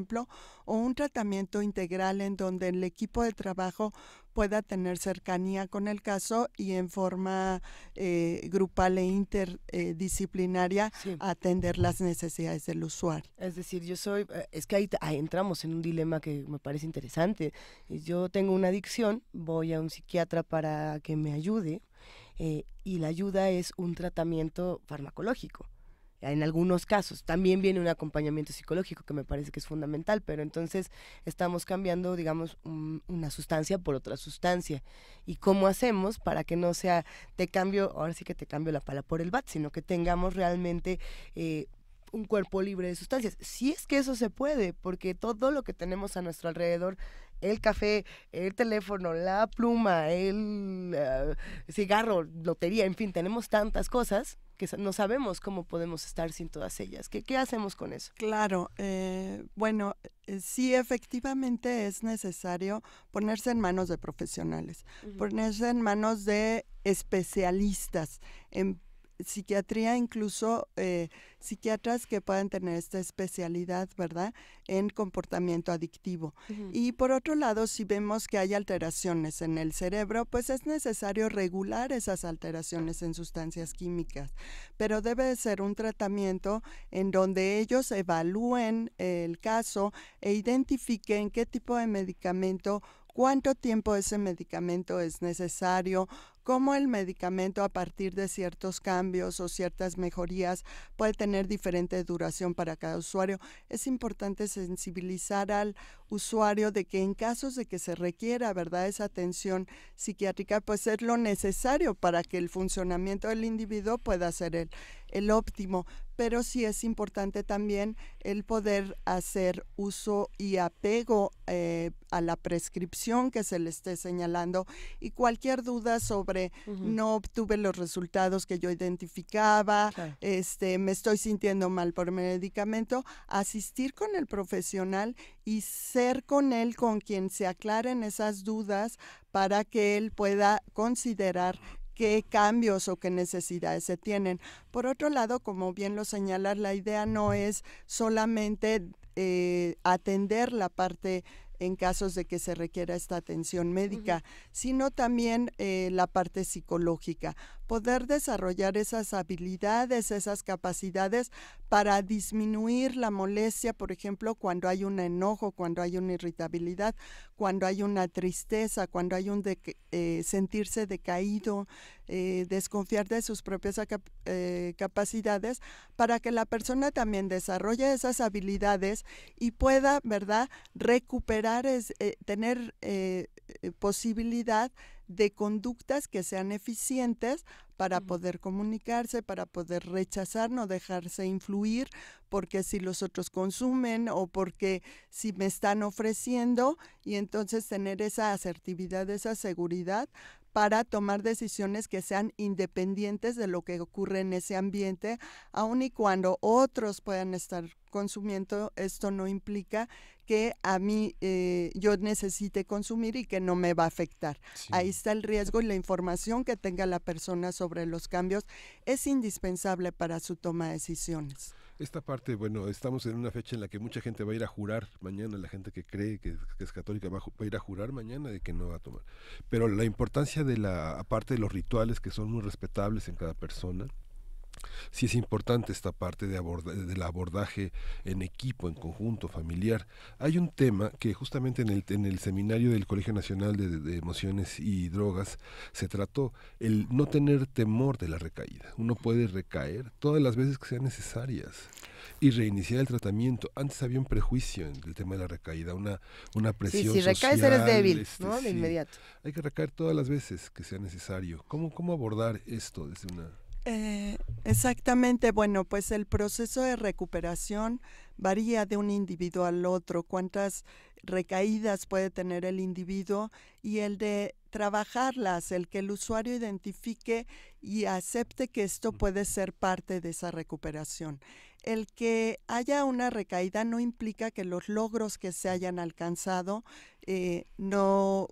o un tratamiento integral en donde el equipo de trabajo pueda tener cercanía con el caso y en forma grupal e interdisciplinaria atender las necesidades del usuario. Es decir, es que ahí entramos en un dilema que me parece interesante. Yo tengo una adicción, voy a un psiquiatra para que me ayude y la ayuda es un tratamiento farmacológico. En algunos casos también viene un acompañamiento psicológico que me parece que es fundamental, pero entonces estamos cambiando, digamos, una sustancia por otra sustancia. ¿Y cómo hacemos para que no sea ahora sí que te cambio la pala por el bat, sino que tengamos realmente un cuerpo libre de sustancias? Si es que eso se puede, porque todo lo que tenemos a nuestro alrededor, el café, el teléfono, la pluma, el cigarro, lotería, en fin, tenemos tantas cosas que no sabemos cómo podemos estar sin todas ellas. ¿Qué hacemos con eso? Claro, sí, efectivamente es necesario ponerse en manos de profesionales, ponerse en manos de especialistas, en psiquiatría, incluso psiquiatras que puedan tener esta especialidad, ¿verdad?, en comportamiento adictivo. Y por otro lado, si vemos que hay alteraciones en el cerebro, pues es necesario regular esas alteraciones en sustancias químicas, pero debe de ser un tratamiento en donde ellos evalúen el caso e identifiquen qué tipo de medicamento, cuánto tiempo ese medicamento es necesario, cómo el medicamento a partir de ciertos cambios o ciertas mejorías puede tener diferente duración para cada usuario. Es importante sensibilizar al usuario de que en casos de que se requiera, ¿verdad?, esa atención psiquiátrica, pues es lo necesario para que el funcionamiento del individuo pueda ser el óptimo. Pero sí es importante también el poder hacer uso y apego a la prescripción que se le esté señalando, y cualquier duda sobre no obtuve los resultados que yo identificaba, claro, me estoy sintiendo mal por medicamento, asistir con el profesional y ser con él con quien se aclaren esas dudas para que él pueda considerar qué cambios o qué necesidades se tienen. Por otro lado, como bien lo señalas, la idea no es solamente atender la parte en casos de que se requiera esta atención médica, sino también la parte psicológica, poder desarrollar esas habilidades, esas capacidades para disminuir la molestia, por ejemplo, cuando hay un enojo, cuando hay una irritabilidad, cuando hay una tristeza, cuando hay un sentirse decaído, desconfiar de sus propias capacidades, para que la persona también desarrolle esas habilidades y pueda, ¿verdad?, recuperar, tener posibilidad de conductas que sean eficientes para poder comunicarse, para poder rechazar, no dejarse influir, porque si los otros consumen o porque si me están ofreciendo, y entonces tener esa asertividad, esa seguridad para tomar decisiones que sean independientes de lo que ocurre en ese ambiente, aun y cuando otros puedan estar consumiendo. Esto no implica que a mí yo necesite consumir y que no me va a afectar. Sí. Ahí está el riesgo, y la información que tenga la persona sobre los cambios es indispensable para su toma de decisiones. Esta parte, bueno, estamos en una fecha en la que mucha gente va a ir a jurar mañana, la gente que cree que es católica va a ir a jurar mañana de que no va a tomar. Pero la importancia aparte de los rituales que son muy respetables en cada persona, sí es importante esta parte del abordaje en equipo, en conjunto, familiar. Hay un tema que justamente en el seminario del Colegio Nacional de Emociones y Drogas se trató, el no tener temor de la recaída. Uno puede recaer todas las veces que sean necesarias y reiniciar el tratamiento. Antes había un prejuicio en el tema de la recaída, una presión social. Sí, si recaes eres débil, ¿no? De inmediato. Hay que recaer todas las veces que sea necesario. ¿Cómo abordar esto desde una...? Exactamente, bueno, pues el proceso de recuperación varía de un individuo al otro, cuántas recaídas puede tener el individuo y el de trabajarlas, el que el usuario identifique y acepte que esto puede ser parte de esa recuperación. El que haya una recaída no implica que los logros que se hayan alcanzado no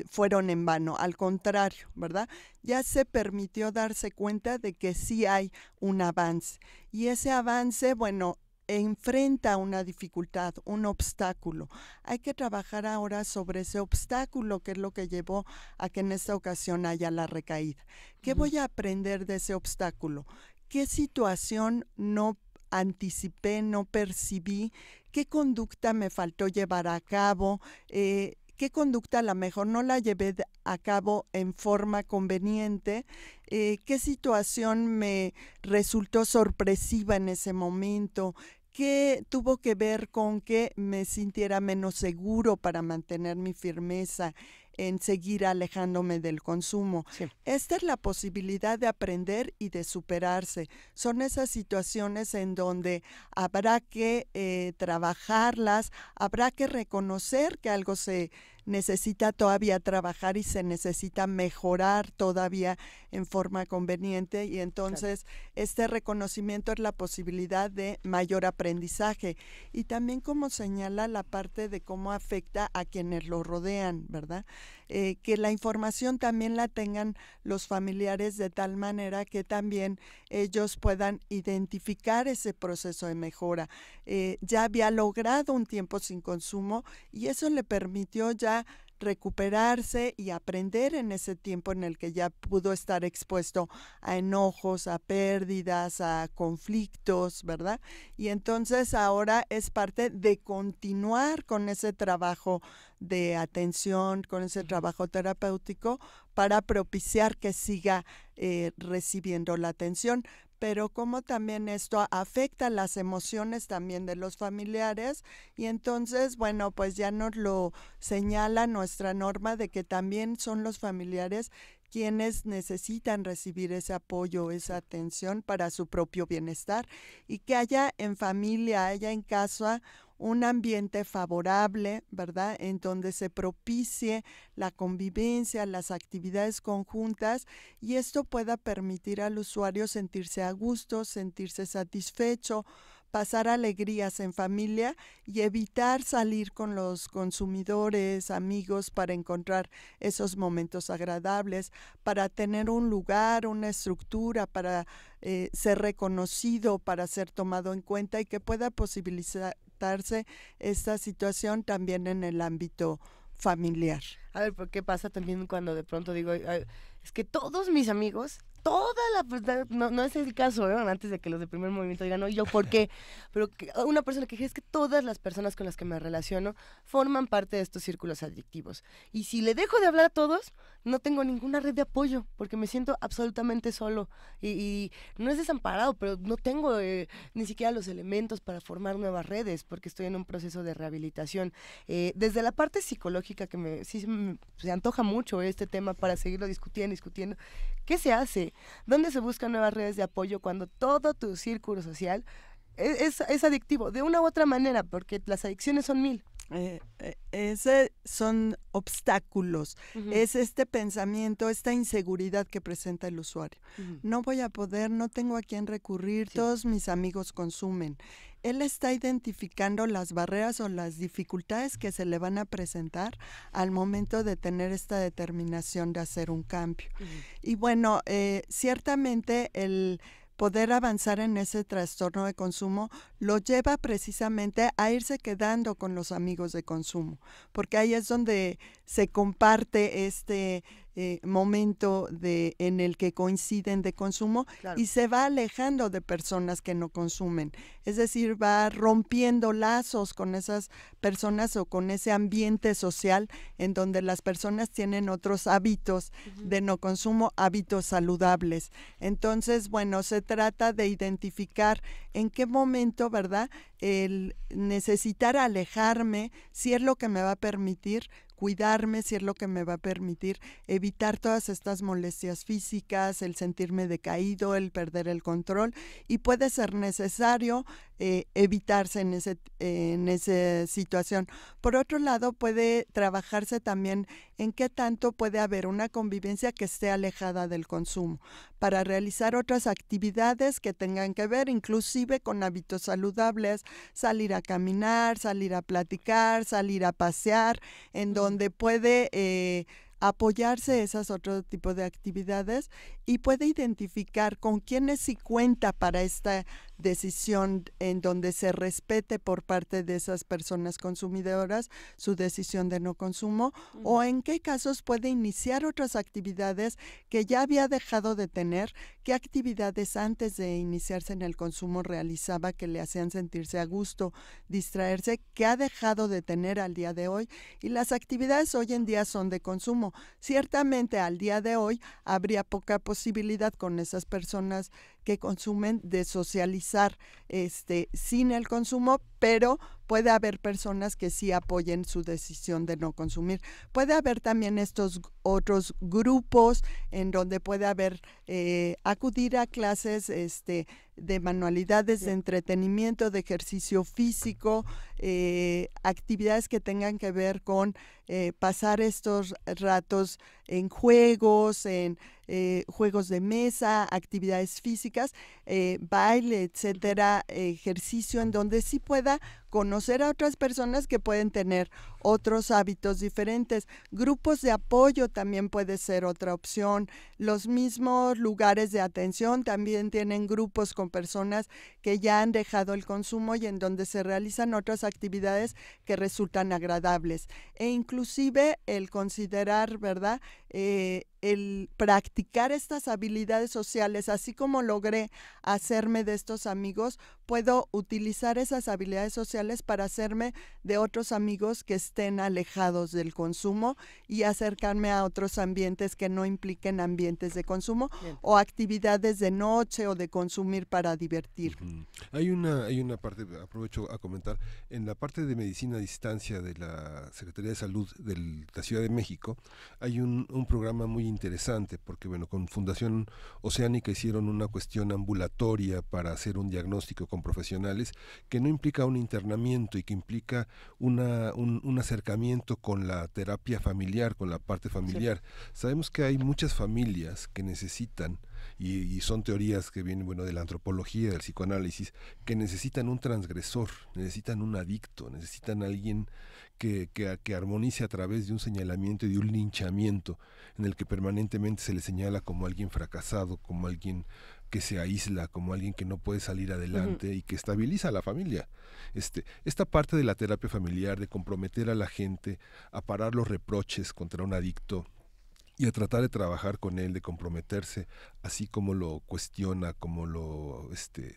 fueron en vano, al contrario, ¿verdad? Ya se permitió darse cuenta de que sí hay un avance y ese avance, bueno, enfrenta una dificultad, un obstáculo. Hay que trabajar ahora sobre ese obstáculo, que es lo que llevó a que en esta ocasión haya la recaída. ¿Qué voy a aprender de ese obstáculo? ¿Qué situación no anticipé, no percibí? ¿Qué conducta me faltó llevar a cabo? ¿Qué conducta a lo mejor no la llevé a cabo en forma conveniente? ¿Qué situación me resultó sorpresiva en ese momento? ¿Qué tuvo que ver con que me sintiera menos seguro para mantener mi firmeza en seguir alejándome del consumo? Sí. Esta es la posibilidad de aprender y de superarse. Son esas situaciones en donde habrá que trabajarlas, habrá que reconocer que algo se necesita todavía trabajar y se necesita mejorar todavía en forma conveniente y entonces este reconocimiento es la posibilidad de mayor aprendizaje y también como señala la parte de cómo afecta a quienes lo rodean, ¿verdad? Que la información también la tengan los familiares de tal manera que también ellos puedan identificar ese proceso de mejora. Ya había logrado un tiempo sin consumo y eso le permitió ya recuperarse y aprender en ese tiempo en el que ya pudo estar expuesto a enojos, a pérdidas, a conflictos, ¿verdad? Y entonces ahora es parte de continuar con ese trabajo de atención, con ese trabajo terapéutico para propiciar que siga recibiendo la atención. Pero como también esto afecta las emociones también de los familiares y entonces, bueno, pues ya nos lo señala nuestra norma de que también son los familiares quienes necesitan recibir ese apoyo, esa atención para su propio bienestar y que haya en familia, haya en casa un ambiente favorable, ¿verdad? En donde se propicie la convivencia, las actividades conjuntas y esto pueda permitir al usuario sentirse a gusto, sentirse satisfecho, pasar alegrías en familia y evitar salir con los consumidores, amigos, para encontrar esos momentos agradables, para tener un lugar, una estructura, para ser reconocido, para ser tomado en cuenta y que pueda posibilitarse esta situación también en el ámbito familiar. A ver, ¿por qué pasa también cuando de pronto digo, es que todos mis amigos, no es el caso, antes de que los de Primer Movimiento digan, no, ¿yo por qué? Pero una persona que es que todas las personas con las que me relaciono forman parte de estos círculos adictivos. Y si le dejo de hablar a todos, no tengo ninguna red de apoyo, porque me siento absolutamente solo. Y no es desamparado, pero no tengo ni siquiera los elementos para formar nuevas redes, porque estoy en un proceso de rehabilitación. Desde la parte psicológica, que se antoja mucho este tema para seguirlo discutiendo. ¿Qué se hace? ¿Dónde se buscan nuevas redes de apoyo cuando todo tu círculo social es adictivo? De una u otra manera, porque las adicciones son 1000. Ese son obstáculos, es este pensamiento, esta inseguridad que presenta el usuario. No voy a poder, no tengo a quién recurrir, todos mis amigos consumen. Él está identificando las barreras o las dificultades que se le van a presentar al momento de tener esta determinación de hacer un cambio. Y bueno, ciertamente el poder avanzar en ese trastorno de consumo lo lleva precisamente a irse quedando con los amigos de consumo, porque ahí es donde se comparte este momento en el que coinciden de consumo, claro, y se va alejando de personas que no consumen. Es decir, va rompiendo lazos con esas personas o con ese ambiente social en donde las personas tienen otros hábitos de no consumo, hábitos saludables. Entonces, bueno, se trata de identificar en qué momento, ¿verdad?, el necesitar alejarme, si es lo que me va a permitir cuidarme, si es lo que me va a permitir evitar todas estas molestias físicas, el sentirme decaído, el perder el control, y puede ser necesario evitarse en esa situación. Por otro lado, puede trabajarse también en qué tanto puede haber una convivencia que esté alejada del consumo, para realizar otras actividades que tengan que ver inclusive con hábitos saludables, salir a caminar, salir a platicar, salir a pasear, en donde puede apoyarse esas otro tipo de actividades y puede identificar con quiénes sí cuenta para esta decisión en donde se respete por parte de esas personas consumidoras su decisión de no consumo, o en qué casos puede iniciar otras actividades que ya había dejado de tener, qué actividades antes de iniciarse en el consumo realizaba que le hacían sentirse a gusto, distraerse, que ha dejado de tener al día de hoy, y las actividades hoy en día son de consumo. Ciertamente al día de hoy habría poca posibilidad con esas personas que consumen de socializar sin el consumo, pero puede haber personas que sí apoyen su decisión de no consumir. Puede haber también estos otros grupos en donde puede haber acudir a clases de manualidades, de entretenimiento, de ejercicio físico, actividades que tengan que ver con pasar estos ratos en juegos, en juegos de mesa, actividades físicas, baile, etcétera, ejercicio, en donde sí pueda conocer a otras personas que pueden tener otros hábitos diferentes. Grupos de apoyo también puede ser otra opción. Los mismos lugares de atención también tienen grupos con personas que ya han dejado el consumo y en donde se realizan otras actividades que resultan agradables. E inclusive el considerar, ¿verdad?, el practicar estas habilidades sociales, así como logré hacerme de estos amigos, puedo utilizar esas habilidades sociales para hacerme de otros amigos que estén alejados del consumo y acercarme a otros ambientes que no impliquen ambientes de consumo. Bien. O actividades de noche o de consumir para divertir. Hay una parte, aprovecho a comentar, en la parte de medicina a distancia de la Secretaría de Salud de la Ciudad de México, hay un programa muy interesante, porque bueno, con Fundación Oceánica hicieron una cuestión ambulatoria para hacer un diagnóstico con profesionales que no implica un internamiento y que implica un acercamiento con la terapia familiar, con la parte familiar. Sí. Sabemos que hay muchas familias que necesitan, y son teorías que vienen, bueno, de la antropología, del psicoanálisis, que necesitan un transgresor, necesitan un adicto, necesitan alguien que armonice a través de un señalamiento y de un linchamiento en el que permanentemente se le señala como alguien fracasado, como alguien que se aísla, como alguien que no puede salir adelante y que estabiliza a la familia. Esta parte de la terapia familiar, de comprometer a la gente a parar los reproches contra un adicto y a tratar de trabajar con él, de comprometerse, así como lo cuestiona, como lo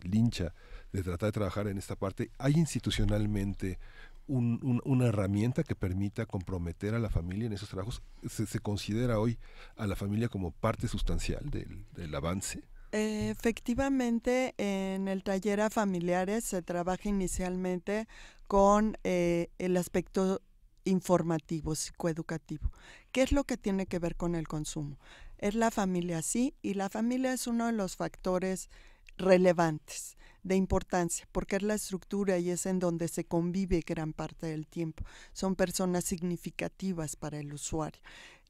lincha, de tratar de trabajar en esta parte. ¿Hay institucionalmente una herramienta que permita comprometer a la familia en esos trabajos? ¿Se considera hoy a la familia como parte sustancial del avance? Efectivamente, en el taller a familiares se trabaja inicialmente con el aspecto informativo, psicoeducativo. ¿Qué es lo que tiene que ver con el consumo? Es la familia, sí, y la familia es uno de los factores relevantes, de importancia, porque es la estructura y es en donde se convive gran parte del tiempo. Son personas significativas para el usuario.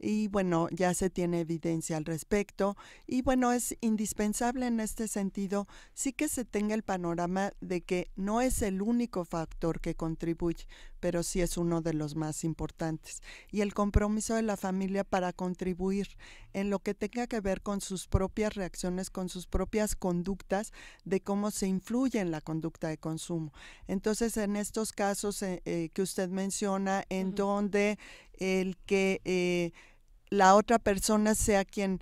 Y bueno, ya se tiene evidencia al respecto. Y bueno, es indispensable en este sentido sí que se tenga el panorama de que no es el único factor que contribuye, pero sí es uno de los más importantes. Y el compromiso de la familia para contribuir en lo que tenga que ver con sus propias reacciones, con sus propias conductas, de cómo se influye en la conducta de consumo. Entonces, en estos casos que usted menciona, en donde el que la otra persona sea quien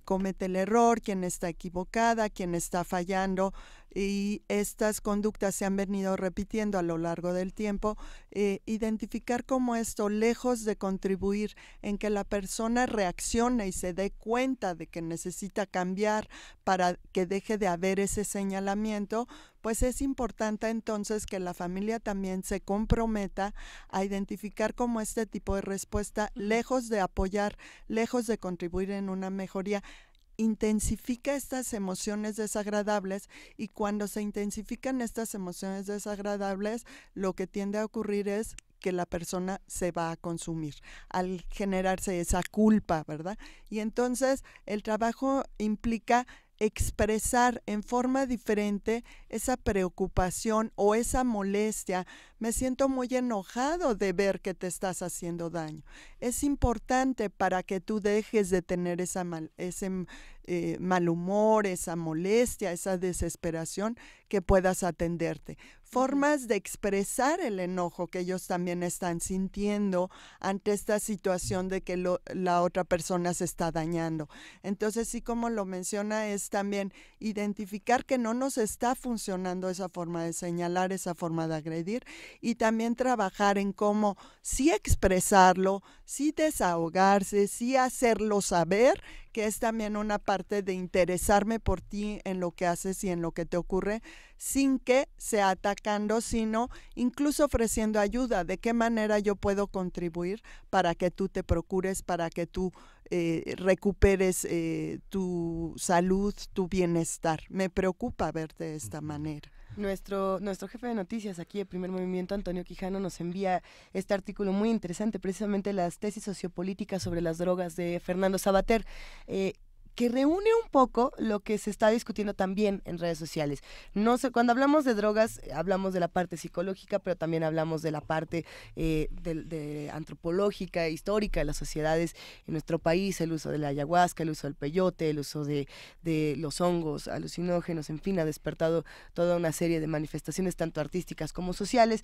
comete el error, quien está equivocada, quien está fallando, y estas conductas se han venido repitiendo a lo largo del tiempo. Identificar cómo esto, lejos de contribuir en que la persona reaccione y se dé cuenta de que necesita cambiar para que deje de haber ese señalamiento, pues es importante entonces que la familia también se comprometa a identificar cómo este tipo de respuesta, lejos de apoyar, lejos de contribuir en una mejoría, intensifica estas emociones desagradables, y cuando se intensifican estas emociones desagradables, lo que tiende a ocurrir es que la persona se va a consumir al generarse esa culpa, ¿verdad? Y entonces el trabajo implica expresar en forma diferente esa preocupación o esa molestia. Me siento muy enojado de ver que te estás haciendo daño. Es importante para que tú dejes de tener ese mal humor, esa molestia, esa desesperación, que puedas atenderte. Formas de expresar el enojo que ellos también están sintiendo ante esta situación de que la otra persona se está dañando. Entonces, sí, como lo menciona, es también identificar que no nos está funcionando esa forma de señalar, esa forma de agredir, y también trabajar en cómo sí expresarlo, sí desahogarse, sí hacerlo saber, que es también una parte de interesarme por ti en lo que haces y en lo que te ocurre, sin que sea atacando, sino incluso ofreciendo ayuda. ¿De qué manera yo puedo contribuir para que tú te procures, para que tú recuperes tu salud, tu bienestar? Me preocupa verte de esta manera. Nuestro jefe de noticias aquí de Primer Movimiento, Antonio Quijano, nos envía este artículo muy interesante, precisamente las tesis sociopolíticas sobre las drogas de Fernando Savater, que reúne un poco lo que se está discutiendo también en redes sociales. No sé, cuando hablamos de drogas, hablamos de la parte psicológica, pero también hablamos de la parte de antropológica, histórica de las sociedades en nuestro país, el uso de la ayahuasca, el uso del peyote, el uso de los hongos alucinógenos, en fin, ha despertado toda una serie de manifestaciones, tanto artísticas como sociales.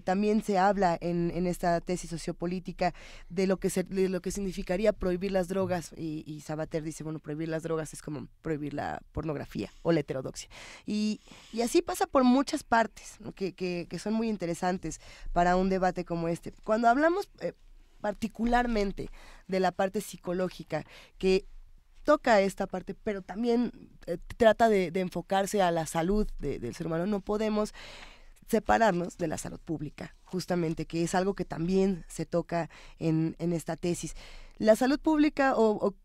También se habla en esta tesis sociopolítica de lo que significaría prohibir las drogas, y Savater dice, bueno, prohibir las drogas es como prohibir la pornografía o la heterodoxia. Y así pasa por muchas partes, ¿no? que son muy interesantes para un debate como este. Cuando hablamos particularmente de la parte psicológica, que toca esta parte, pero también trata de enfocarse a la salud del ser humano, no podemos separarnos de la salud pública, justamente, que es algo que también se toca en esta tesis. La salud pública o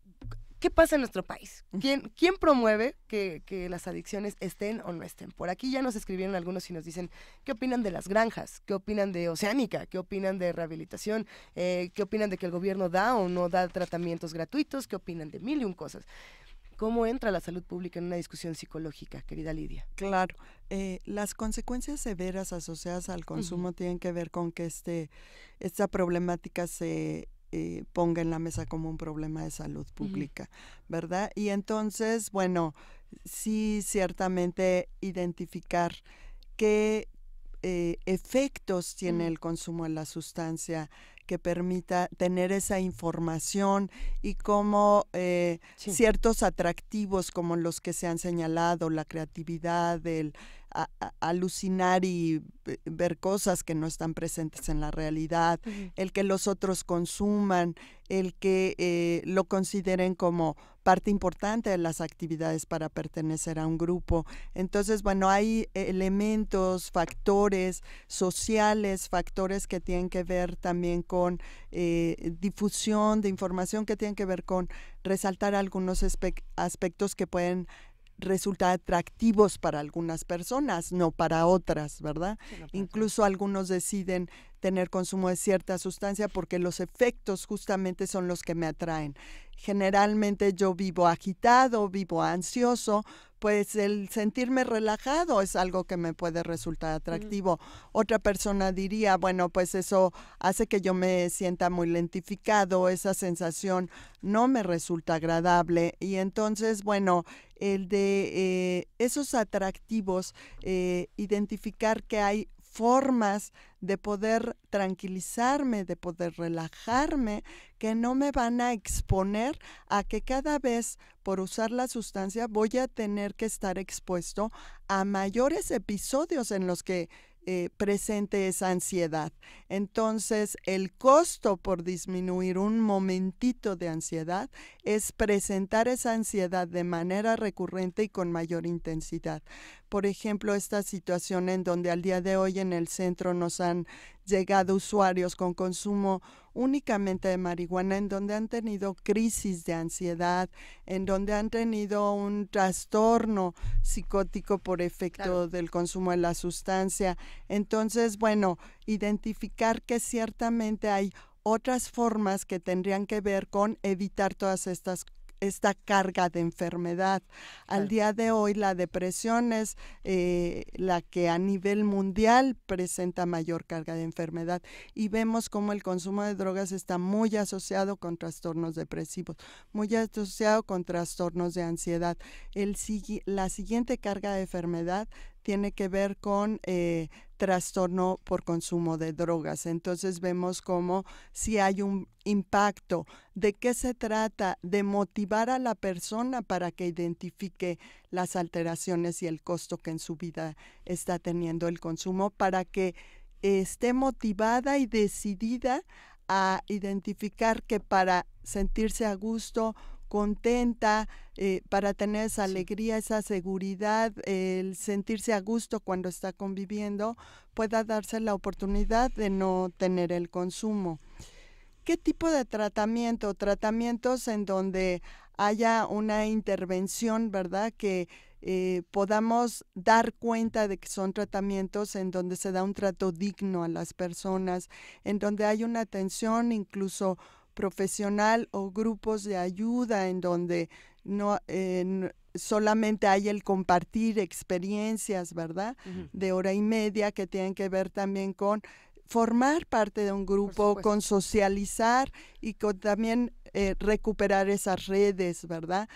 ¿qué pasa en nuestro país? ¿Quién promueve que las adicciones estén o no estén? Por aquí ya nos escribieron algunos y nos dicen qué opinan de las granjas, qué opinan de Oceánica, qué opinan de rehabilitación, qué opinan de que el gobierno da o no da tratamientos gratuitos, qué opinan de mil y un cosas. ¿Cómo entra la salud pública en una discusión psicológica, querida Lidia? Claro, las consecuencias severas asociadas al consumo tienen que ver con que esta problemática se ponga en la mesa como un problema de salud pública, ¿verdad? Y entonces, bueno, sí, ciertamente identificar qué efectos tiene el consumo de la sustancia que permita tener esa información, y cómo ciertos atractivos como los que se han señalado, la creatividad, el alucinar y ver cosas que no están presentes en la realidad, el que los otros consuman, el que lo consideren como parte importante de las actividades para pertenecer a un grupo. Entonces, bueno, hay elementos, factores sociales, factores que tienen que ver también con difusión de información, que tienen que ver con resaltar algunos aspectos que pueden resultar atractivos para algunas personas, no para otras, ¿verdad? Incluso algunos deciden tener consumo de cierta sustancia porque los efectos justamente son los que me atraen. Generalmente yo vivo agitado, vivo ansioso, pues el sentirme relajado es algo que me puede resultar atractivo. Otra persona diría, bueno, pues eso hace que yo me sienta muy lentificado, esa sensación no me resulta agradable, y entonces, bueno, el de esos atractivos, identificar que hay formas de poder tranquilizarme, de poder relajarme, que no me van a exponer a que cada vez por usar la sustancia voy a tener que estar expuesto a mayores episodios en los que presente esa ansiedad. Entonces, el costo por disminuir un momentito de ansiedad es presentar esa ansiedad de manera recurrente y con mayor intensidad. Por ejemplo, esta situación en donde al día de hoy en el centro nos han llegado usuarios con consumo únicamente de marihuana, en donde han tenido crisis de ansiedad, en donde han tenido un trastorno psicótico por efecto del consumo de la sustancia. Entonces, bueno, identificar que ciertamente hay otras formas que tendrían que ver con evitar todas esta carga de enfermedad. Al día de hoy la depresión es la que a nivel mundial presenta mayor carga de enfermedad y vemos como el consumo de drogas está muy asociado con trastornos depresivos, muy asociado con trastornos de ansiedad. La siguiente carga de enfermedad tiene que ver con trastorno por consumo de drogas. Entonces vemos como si hay un impacto. ¿De qué se trata? De motivar a la persona para que identifique las alteraciones y el costo que en su vida está teniendo el consumo, para que esté motivada y decidida a identificar que para sentirse a gusto, contenta, para tener esa alegría, esa seguridad, el sentirse a gusto cuando está conviviendo, pueda darse la oportunidad de no tener el consumo. ¿Qué tipo de tratamiento? Tratamientos en donde haya una intervención, ¿verdad? Que podamos dar cuenta de que son tratamientos en donde se da un trato digno a las personas, en donde hay una atención incluso profesional o grupos de ayuda en donde no solamente hay el compartir experiencias, ¿verdad? De hora y media, que tienen que ver también con formar parte de un grupo, con socializar y con también recuperar esas redes, ¿verdad?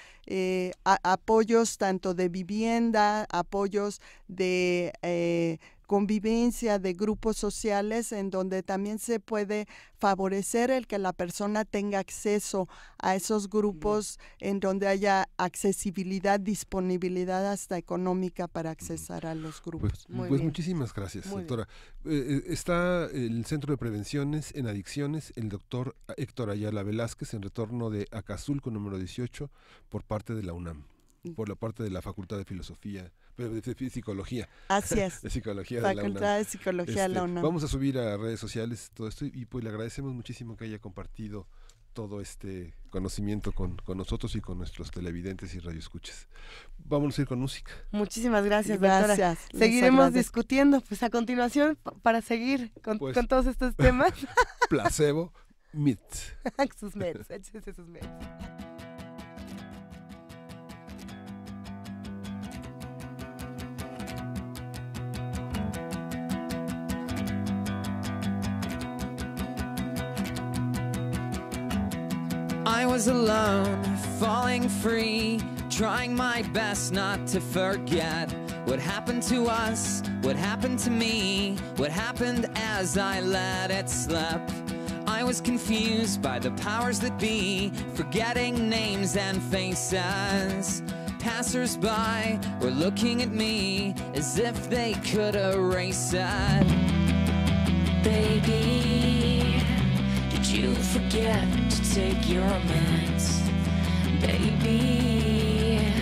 Apoyos tanto de vivienda, apoyos de convivencia, de grupos sociales, en donde también se puede favorecer el que la persona tenga acceso a esos grupos, en donde haya accesibilidad, disponibilidad hasta económica para accesar a los grupos. Pues muchísimas gracias, doctora. Está el Centro de Prevenciones en Adicciones, el doctor Héctor Ayala Velázquez, en retorno de Acazulco número 18, por parte de la UNAM, por la parte de la Facultad de Filosofía, de Psicología. Así es. De Psicología Facultad de la UNAM. de Psicología de la UNAM. Vamos a subir a redes sociales todo esto y pues le agradecemos muchísimo que haya compartido todo este conocimiento con nosotros y con nuestros televidentes y radioescuchas. Vamos a ir con música. Muchísimas gracias, doctora. Seguiremos discutiendo, pues a continuación, para seguir con todos estos temas. Placebo, Meds. Sus meds, échese sus meds. I was alone, falling free, trying my best not to forget what happened to us, what happened to me, what happened as I let it slip. I was confused by the powers that be, forgetting names and faces. Passers-by were looking at me as if they could erase it. Baby, did you forget to take your meds? Baby,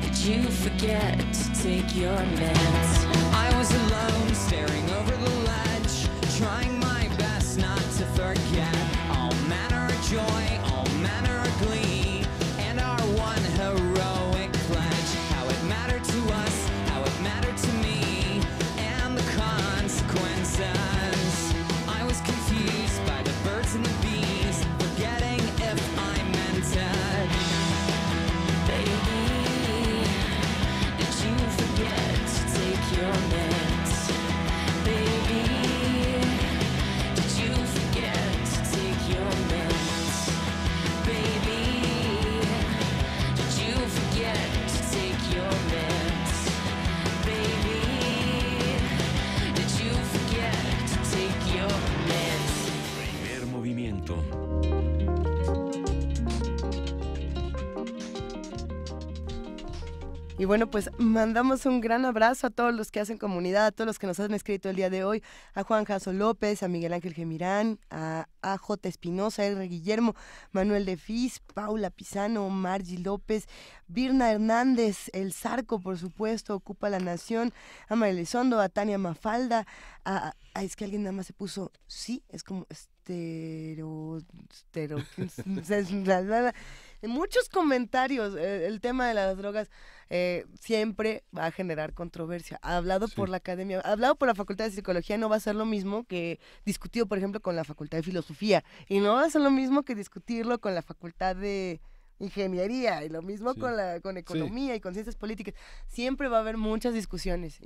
did you forget to take your meds? I was alone, staring over the ledge, trying my best not to forget all manner of joy, all manner of glee, and our one heroic pledge. How it mattered to us, how it mattered to me, and the consequences. I was confused by the birds and the bees, forgetting if I meant it. Baby, did you forget to take your meds? Baby, Y bueno, pues mandamos un gran abrazo a todos los que hacen comunidad, a todos los que nos han escrito el día de hoy, a Juan Jaso López, a Miguel Ángel Gemirán, a J. Espinosa, R. Guillermo, Manuel de Fis, Paula Pisano, Margie López, Virna Hernández, El Zarco, por supuesto, Ocupa la Nación, a María Elizondo, a Tania Mafalda, es que alguien nada más se puso, sí, es como muchos comentarios. El tema de las drogas siempre va a generar controversia. Hablado por la academia, hablado por la Facultad de Psicología, no va a ser lo mismo que discutido, por ejemplo, con la Facultad de Filosofía, y no va a ser lo mismo que discutirlo con la Facultad de Ingeniería, y lo mismo con Economía y con Ciencias Políticas. Siempre va a haber muchas discusiones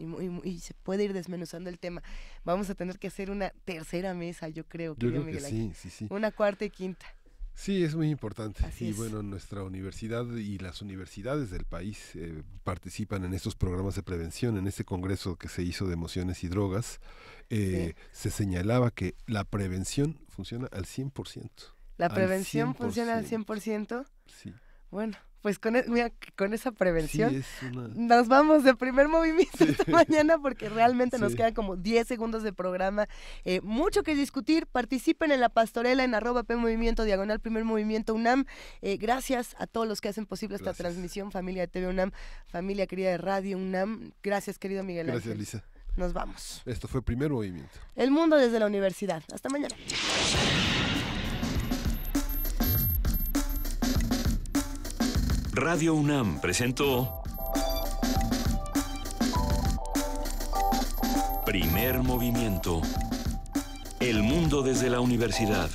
y se puede ir desmenuzando el tema. Vamos a tener que hacer una tercera mesa, yo creo que Miguel Ángel. Sí. Una cuarta y quinta. Sí, es muy importante. Así es. Bueno, nuestra universidad y las universidades del país participan en estos programas de prevención. En este congreso que se hizo de emociones y drogas, se señalaba que la prevención funciona al 100%. ¿La prevención funciona al 100%? Sí. Bueno, pues con esa prevención sí, nos vamos de primer movimiento esta mañana, porque realmente nos quedan como 10 segundos de programa. Mucho que discutir. Participen en la pastorela en @PMovimiento, /Primer Movimiento UNAM. Gracias a todos los que hacen posible esta transmisión, familia de TV UNAM, familia querida de Radio UNAM. Gracias, querido Miguel Ángel. Gracias, Lisa. Nos vamos. Esto fue Primer Movimiento. El mundo desde la universidad. Hasta mañana. Radio UNAM presentó Primer Movimiento. El mundo desde la universidad.